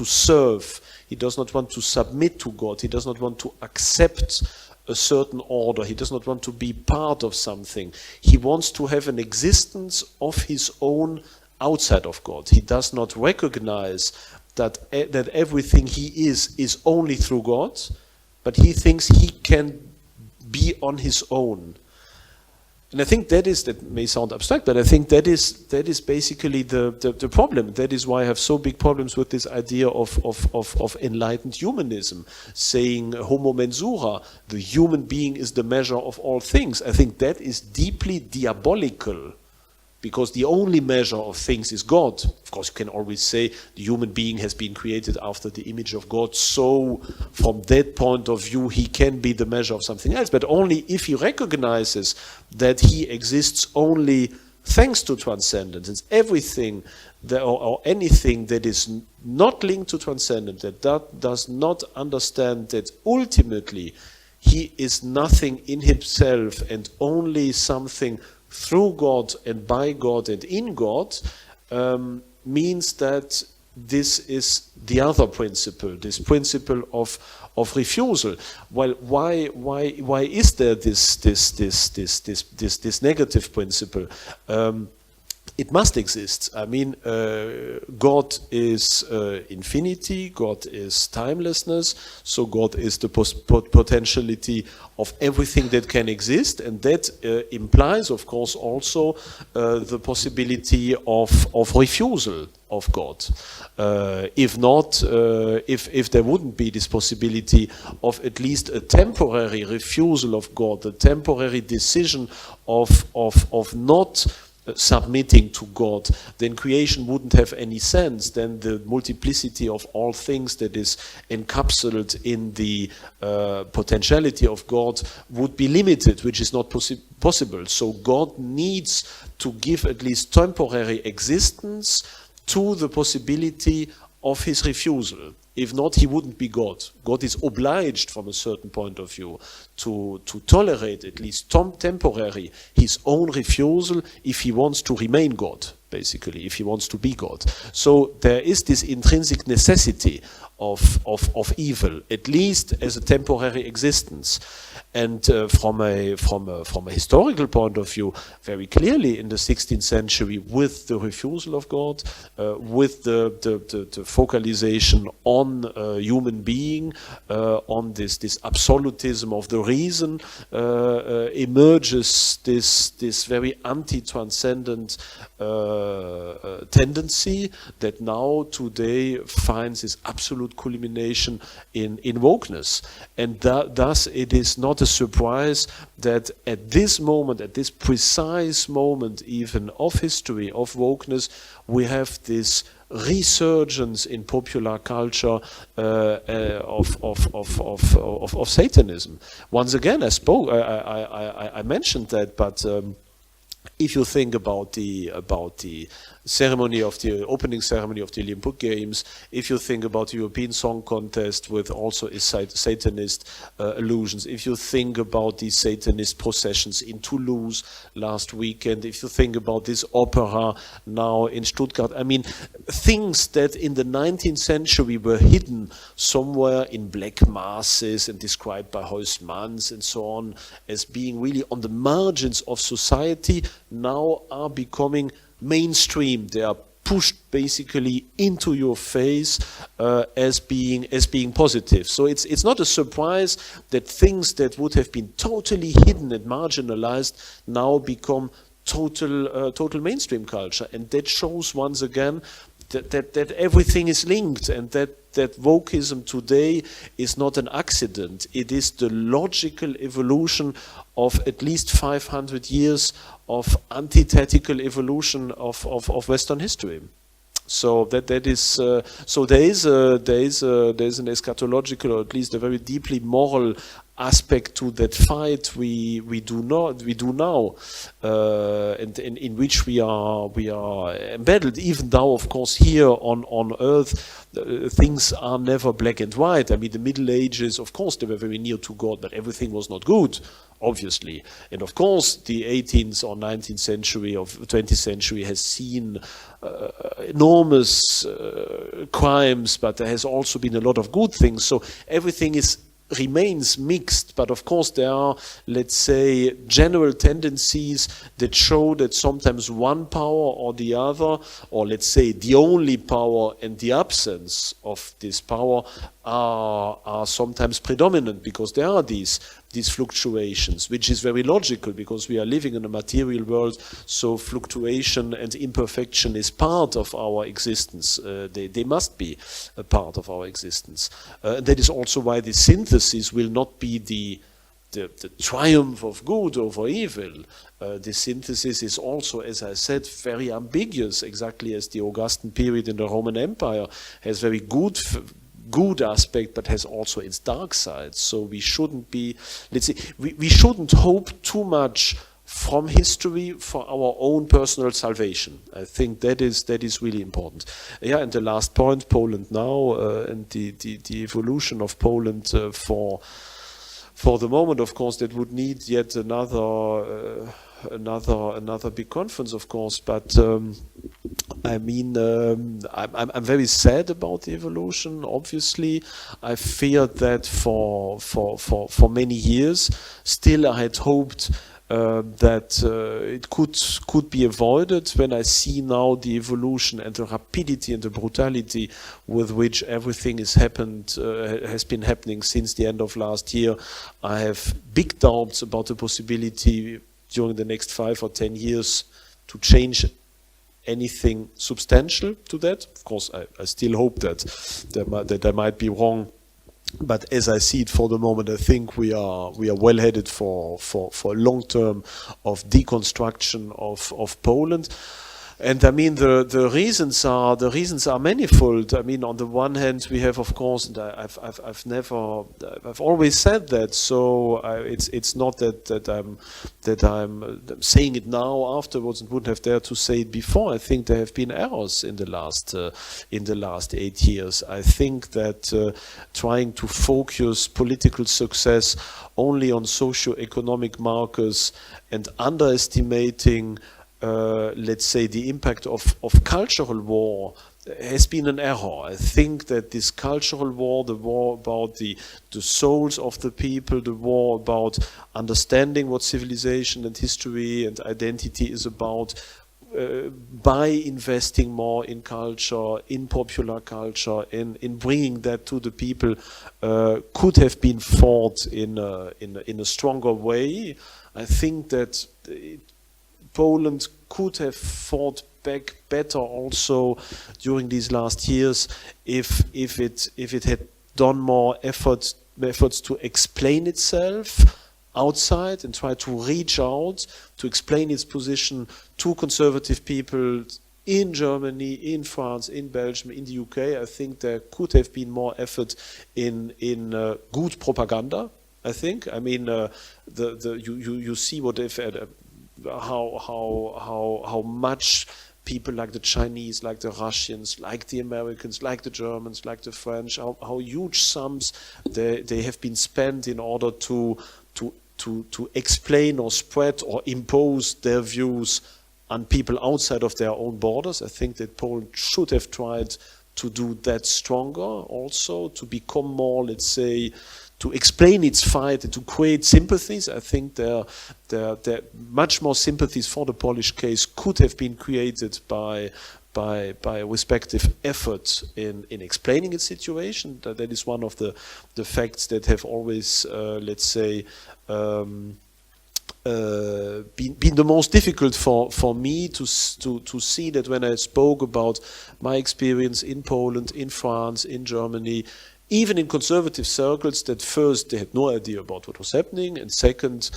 Speaker 2: serve. He does not want to submit to God. He does not want to accept a certain order. He does not want to be part of something. He wants to have an existence of his own outside of God. He does not recognize that everything he is only through God, but he thinks he can be on his own. And I think that may sound abstract, but I think that is basically the problem. That is why I have so big problems with this idea of enlightened humanism, saying homo mensura, the human being is the measure of all things. I think that is deeply diabolical. because the only measure of things is God. Of course, you can always say the human being has been created after the image of God, so from that point of view he can be the measure of something else, but only if he recognizes that he exists only thanks to transcendence. It's everything that, or anything that is not linked to transcendence, that does not understand that ultimately he is nothing in himself and only something through God and by God and in God, means that this is the other principle, this principle of refusal. Well, why is there this negative principle? It must exist. I mean, God is infinity, God is timelessness, so God is the potentiality of everything that can exist, and that implies, of course, also the possibility of refusal of God. If not, if there wouldn't be this possibility of at least a temporary refusal of God, a temporary decision of not submitting to God, then creation wouldn't have any sense. Then the multiplicity of all things that is encapsulated in the potentiality of God would be limited, which is not possible. So God needs to give at least temporary existence to the possibility of his refusal. If not, he wouldn't be God. God is obliged from a certain point of view to tolerate at least temporary his own refusal if he wants to remain God, basically, if he wants to be God. So there is this intrinsic necessity of evil, at least as a temporary existence. And from a historical point of view, very clearly in the 16th century, with the refusal of God, with the focalization on human being, on this absolutism of the reason, emerges this very anti-transcendent tendency that now today finds its absolute culmination in wokeness. And thus it is not a surprise that at this moment, at this precise moment even of history, of wokeness, we have this resurgence in popular culture of Satanism. Once again, I mentioned that, but if you think about the ceremony of the opening ceremony of the Olympic Games, if you think about the European Song Contest with also its Satanist allusions, if you think about the Satanist processions in Toulouse last weekend, if you think about this opera now in Stuttgart, I mean, things that in the 19th century were hidden somewhere in black masses and described by Huysmans and so on as being really on the margins of society, now are becoming mainstream. They are pushed basically into your face as being positive. So it's not a surprise that things that would have been totally hidden and marginalized now become total mainstream culture. And that shows once again that everything is linked, and that wokeism today is not an accident. It is the logical evolution of at least 500 years of antithetical evolution of Western history. So there is an eschatological, or at least a very deeply moral aspect to that fight we do now, and in which we are embedded. Even though, of course, here on Earth things are never black and white. I mean, the Middle Ages, of course, they were very near to God, but everything was not good, obviously. And of course, the 18th or 19th century or 20th century has seen enormous crimes, but there has also been a lot of good things. So everything remains mixed, but of course there are, let's say, general tendencies that show that sometimes one power or the other, or let's say the only power and the absence of this power are sometimes predominant, because there are these fluctuations, which is very logical because we are living in a material world, so fluctuation and imperfection is part of our existence. They must be a part of our existence. That is also why the synthesis will not be the the triumph of good over evil. The synthesis is also, as I said, very ambiguous, exactly as the Augustan period in the Roman Empire has very good aspect, but has also its dark side. So we shouldn't be, let's say, we shouldn't hope too much from history for our own personal salvation. I think that is really important. Yeah, and the last point, Poland now, and the evolution of Poland for the moment, of course, that would need yet another big conference, of course. But I mean, I'm very sad about the evolution. Obviously, I feared that for many years. Still, I had hoped that it could be avoided. When I see now the evolution and the rapidity and the brutality with which everything has been happening since the end of last year, I have big doubts about the possibility during the next 5 or 10 years to change anything substantial to that. Of course, I still hope that I might be wrong. But as I see it for the moment, I think we are well headed for a long term of deconstruction of Poland. And I mean the reasons are manifold. I mean, on the one hand, we have, of course, and I've always said that. So it's not that I'm saying it now afterwards and wouldn't have dared to say it before. I think there have been errors in the last 8 years. I think that trying to focus political success only on socio-economic markers and underestimating let's say the impact of cultural war has been an error. I think that this cultural war, the war about the souls of the people, the war about understanding what civilization and history and identity is about, by investing more in culture, in popular culture, in bringing that to the people, could have been fought in a stronger way. I think that Poland could have fought back better also during these last years if it had done more efforts to explain itself outside and try to reach out to explain its position to conservative people in Germany, in France, in Belgium, in the UK. I think there could have been more effort in good propaganda. I think. I mean, you see what if. How much people like the Chinese, like the Russians, like the Americans, like the Germans, like the French, how huge sums they have been spent in order to explain or spread or impose their views on people outside of their own borders. I think that Poland should have tried to do that stronger also, to become more, let's say, to explain its fight and to create sympathies. I think there much more sympathies for the Polish case could have been created by respective efforts in explaining its situation. That is one of the facts that have always, let's say, been the most difficult for me to see that when I spoke about my experience in Poland, in France, in Germany, even in conservative circles, that first they had no idea about what was happening, and second,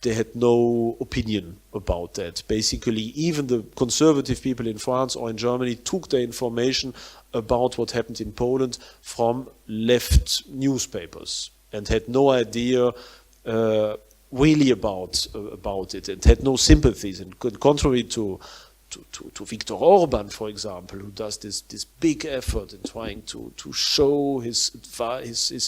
Speaker 2: they had no opinion about that. Basically, even the conservative people in France or in Germany took their information about what happened in Poland from left newspapers and had no idea really about it, and had no sympathies. And contrary to Viktor Orban, for example, who does this big effort in trying to show his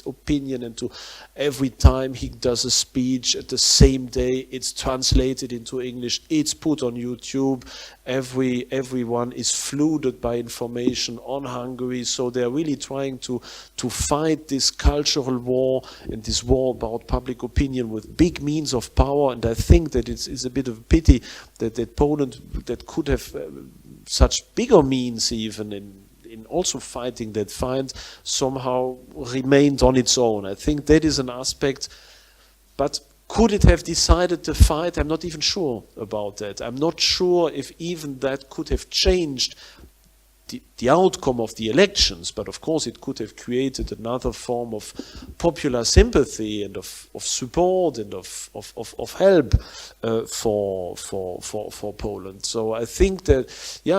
Speaker 2: opinion, and to every time he does a speech at the same day it's translated into English, it's put on YouTube, everyone is flooded by information on Hungary, so they're really trying to fight this cultural war and this war about public opinion with big means of power. And I think that it's a bit of a pity that Poland, that could have such bigger means even in also fighting that fight, somehow remained on its own. I think that is an aspect, but could it have decided to fight? I'm not even sure about that. I'm not sure if even that could have changed the outcome of the elections, but of course it could have created another form of popular sympathy and of support and of help for Poland. So I think that there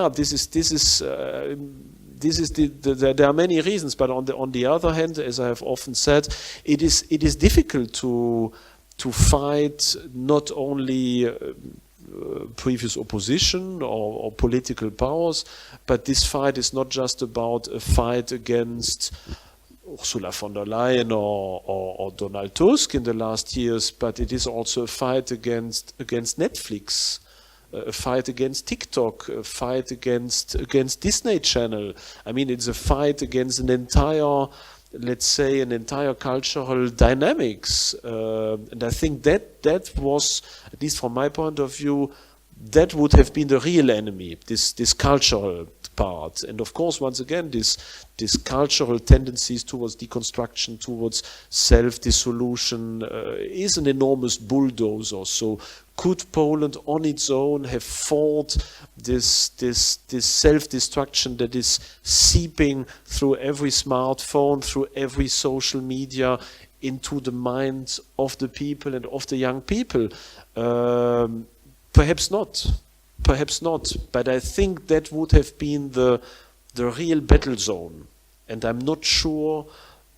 Speaker 2: are many reasons, but on the other hand, as I have often said, it is difficult to fight not only previous opposition or political powers, but this fight is not just about a fight against Ursula von der Leyen or Donald Tusk in the last years, but it is also a fight against Netflix, a fight against TikTok, a fight against Disney Channel. I mean, it's a fight against an entire cultural dynamics, and I think that was, at least from my point of view, that would have been the real enemy, this cultural part. And of course, once again, this cultural tendencies towards deconstruction, towards self-dissolution, is an enormous bulldozer. So could Poland on its own have fought this self-destruction that is seeping through every smartphone, through every social media, into the minds of the people and of the young people? Perhaps not. But I think that would have been the real battle zone. And I'm not sure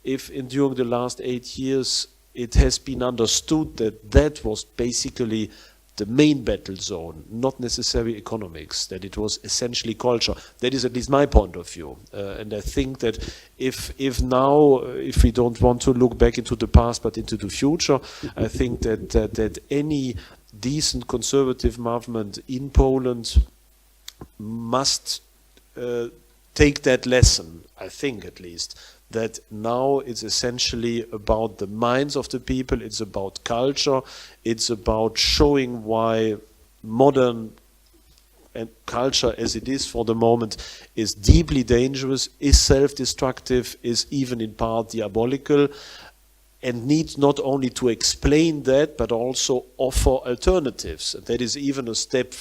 Speaker 2: if during the last 8 years it has been understood that was basically the main battle zone, not necessarily economics, that it was essentially culture. That is at least my point of view. And I think that if we don't want to look back into the past but into the future, I think that any decent conservative movement in Poland must take that lesson, I think at least, that now it's essentially about the minds of the people, it's about culture, it's about showing why modern and culture as it is for the moment is deeply dangerous, is self-destructive, is even in part diabolical, and needs not only to explain that, but also offer alternatives. And that is even a step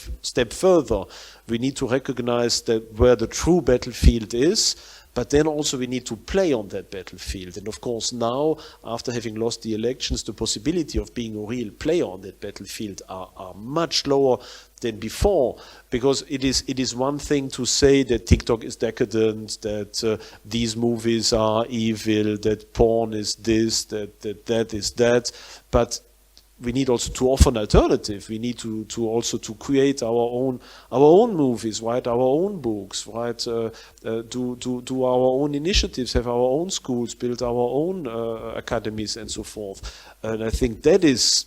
Speaker 2: further. We need to recognize that where the true battlefield is, but then also we need to play on that battlefield. And of course now, after having lost the elections, the possibility of being a real player on that battlefield are much lower than before, because it is one thing to say that TikTok is decadent, that these movies are evil, that porn is this, that is that, but we need also to offer an alternative. We need to also to create our own movies, write our own books, do our own initiatives, have our own schools, build our own academies, and so forth. And I think that is,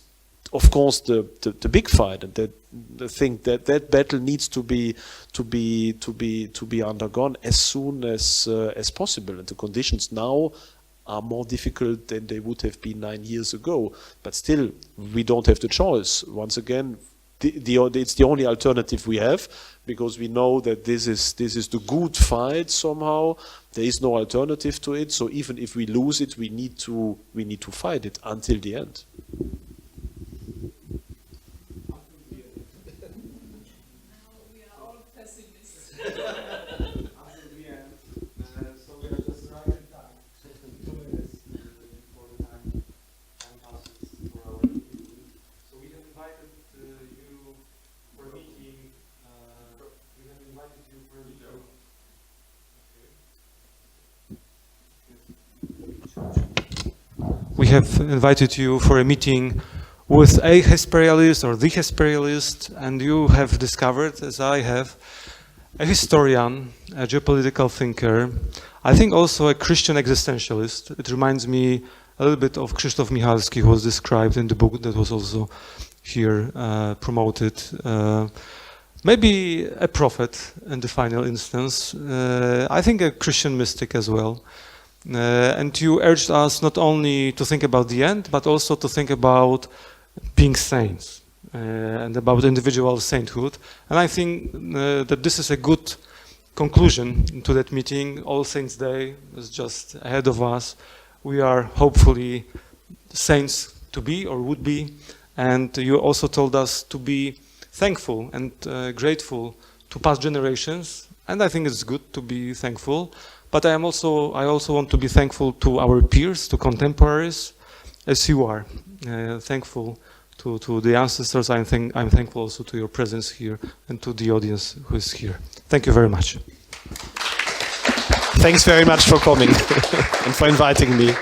Speaker 2: of course, the big fight, and that I think that battle needs to be undergone as soon as possible. And the conditions now are more difficult than they would have been 9 years ago. But still, we don't have the choice. Once again, it's the only alternative we have, because we know that this is the good fight somehow. There is no alternative to it. So even if we lose it, we need to fight it until the end.
Speaker 1: We have invited you for a meeting with a Hesperialist or the Hesperialist, and you have discovered, as I have, a historian, a geopolitical thinker, I think also a Christian existentialist. It reminds me a little bit of Krzysztof Michalski, who was described in the book that was also here promoted. Maybe a prophet in the final instance. I think a Christian mystic as well. And you urged us not only to think about the end, but also to think about being saints and about individual sainthood. And I think that this is a good conclusion to that meeting. All Saints' Day is just ahead of us. We are hopefully saints to be or would be. And you also told us to be thankful and grateful to past generations and I think it's good to be thankful. But I also want to be thankful to our peers, to contemporaries, as you are. Thankful to the ancestors. I'm thankful also to your presence here and to the audience who is here. Thank you very much.
Speaker 2: Thanks very much for coming and for inviting me.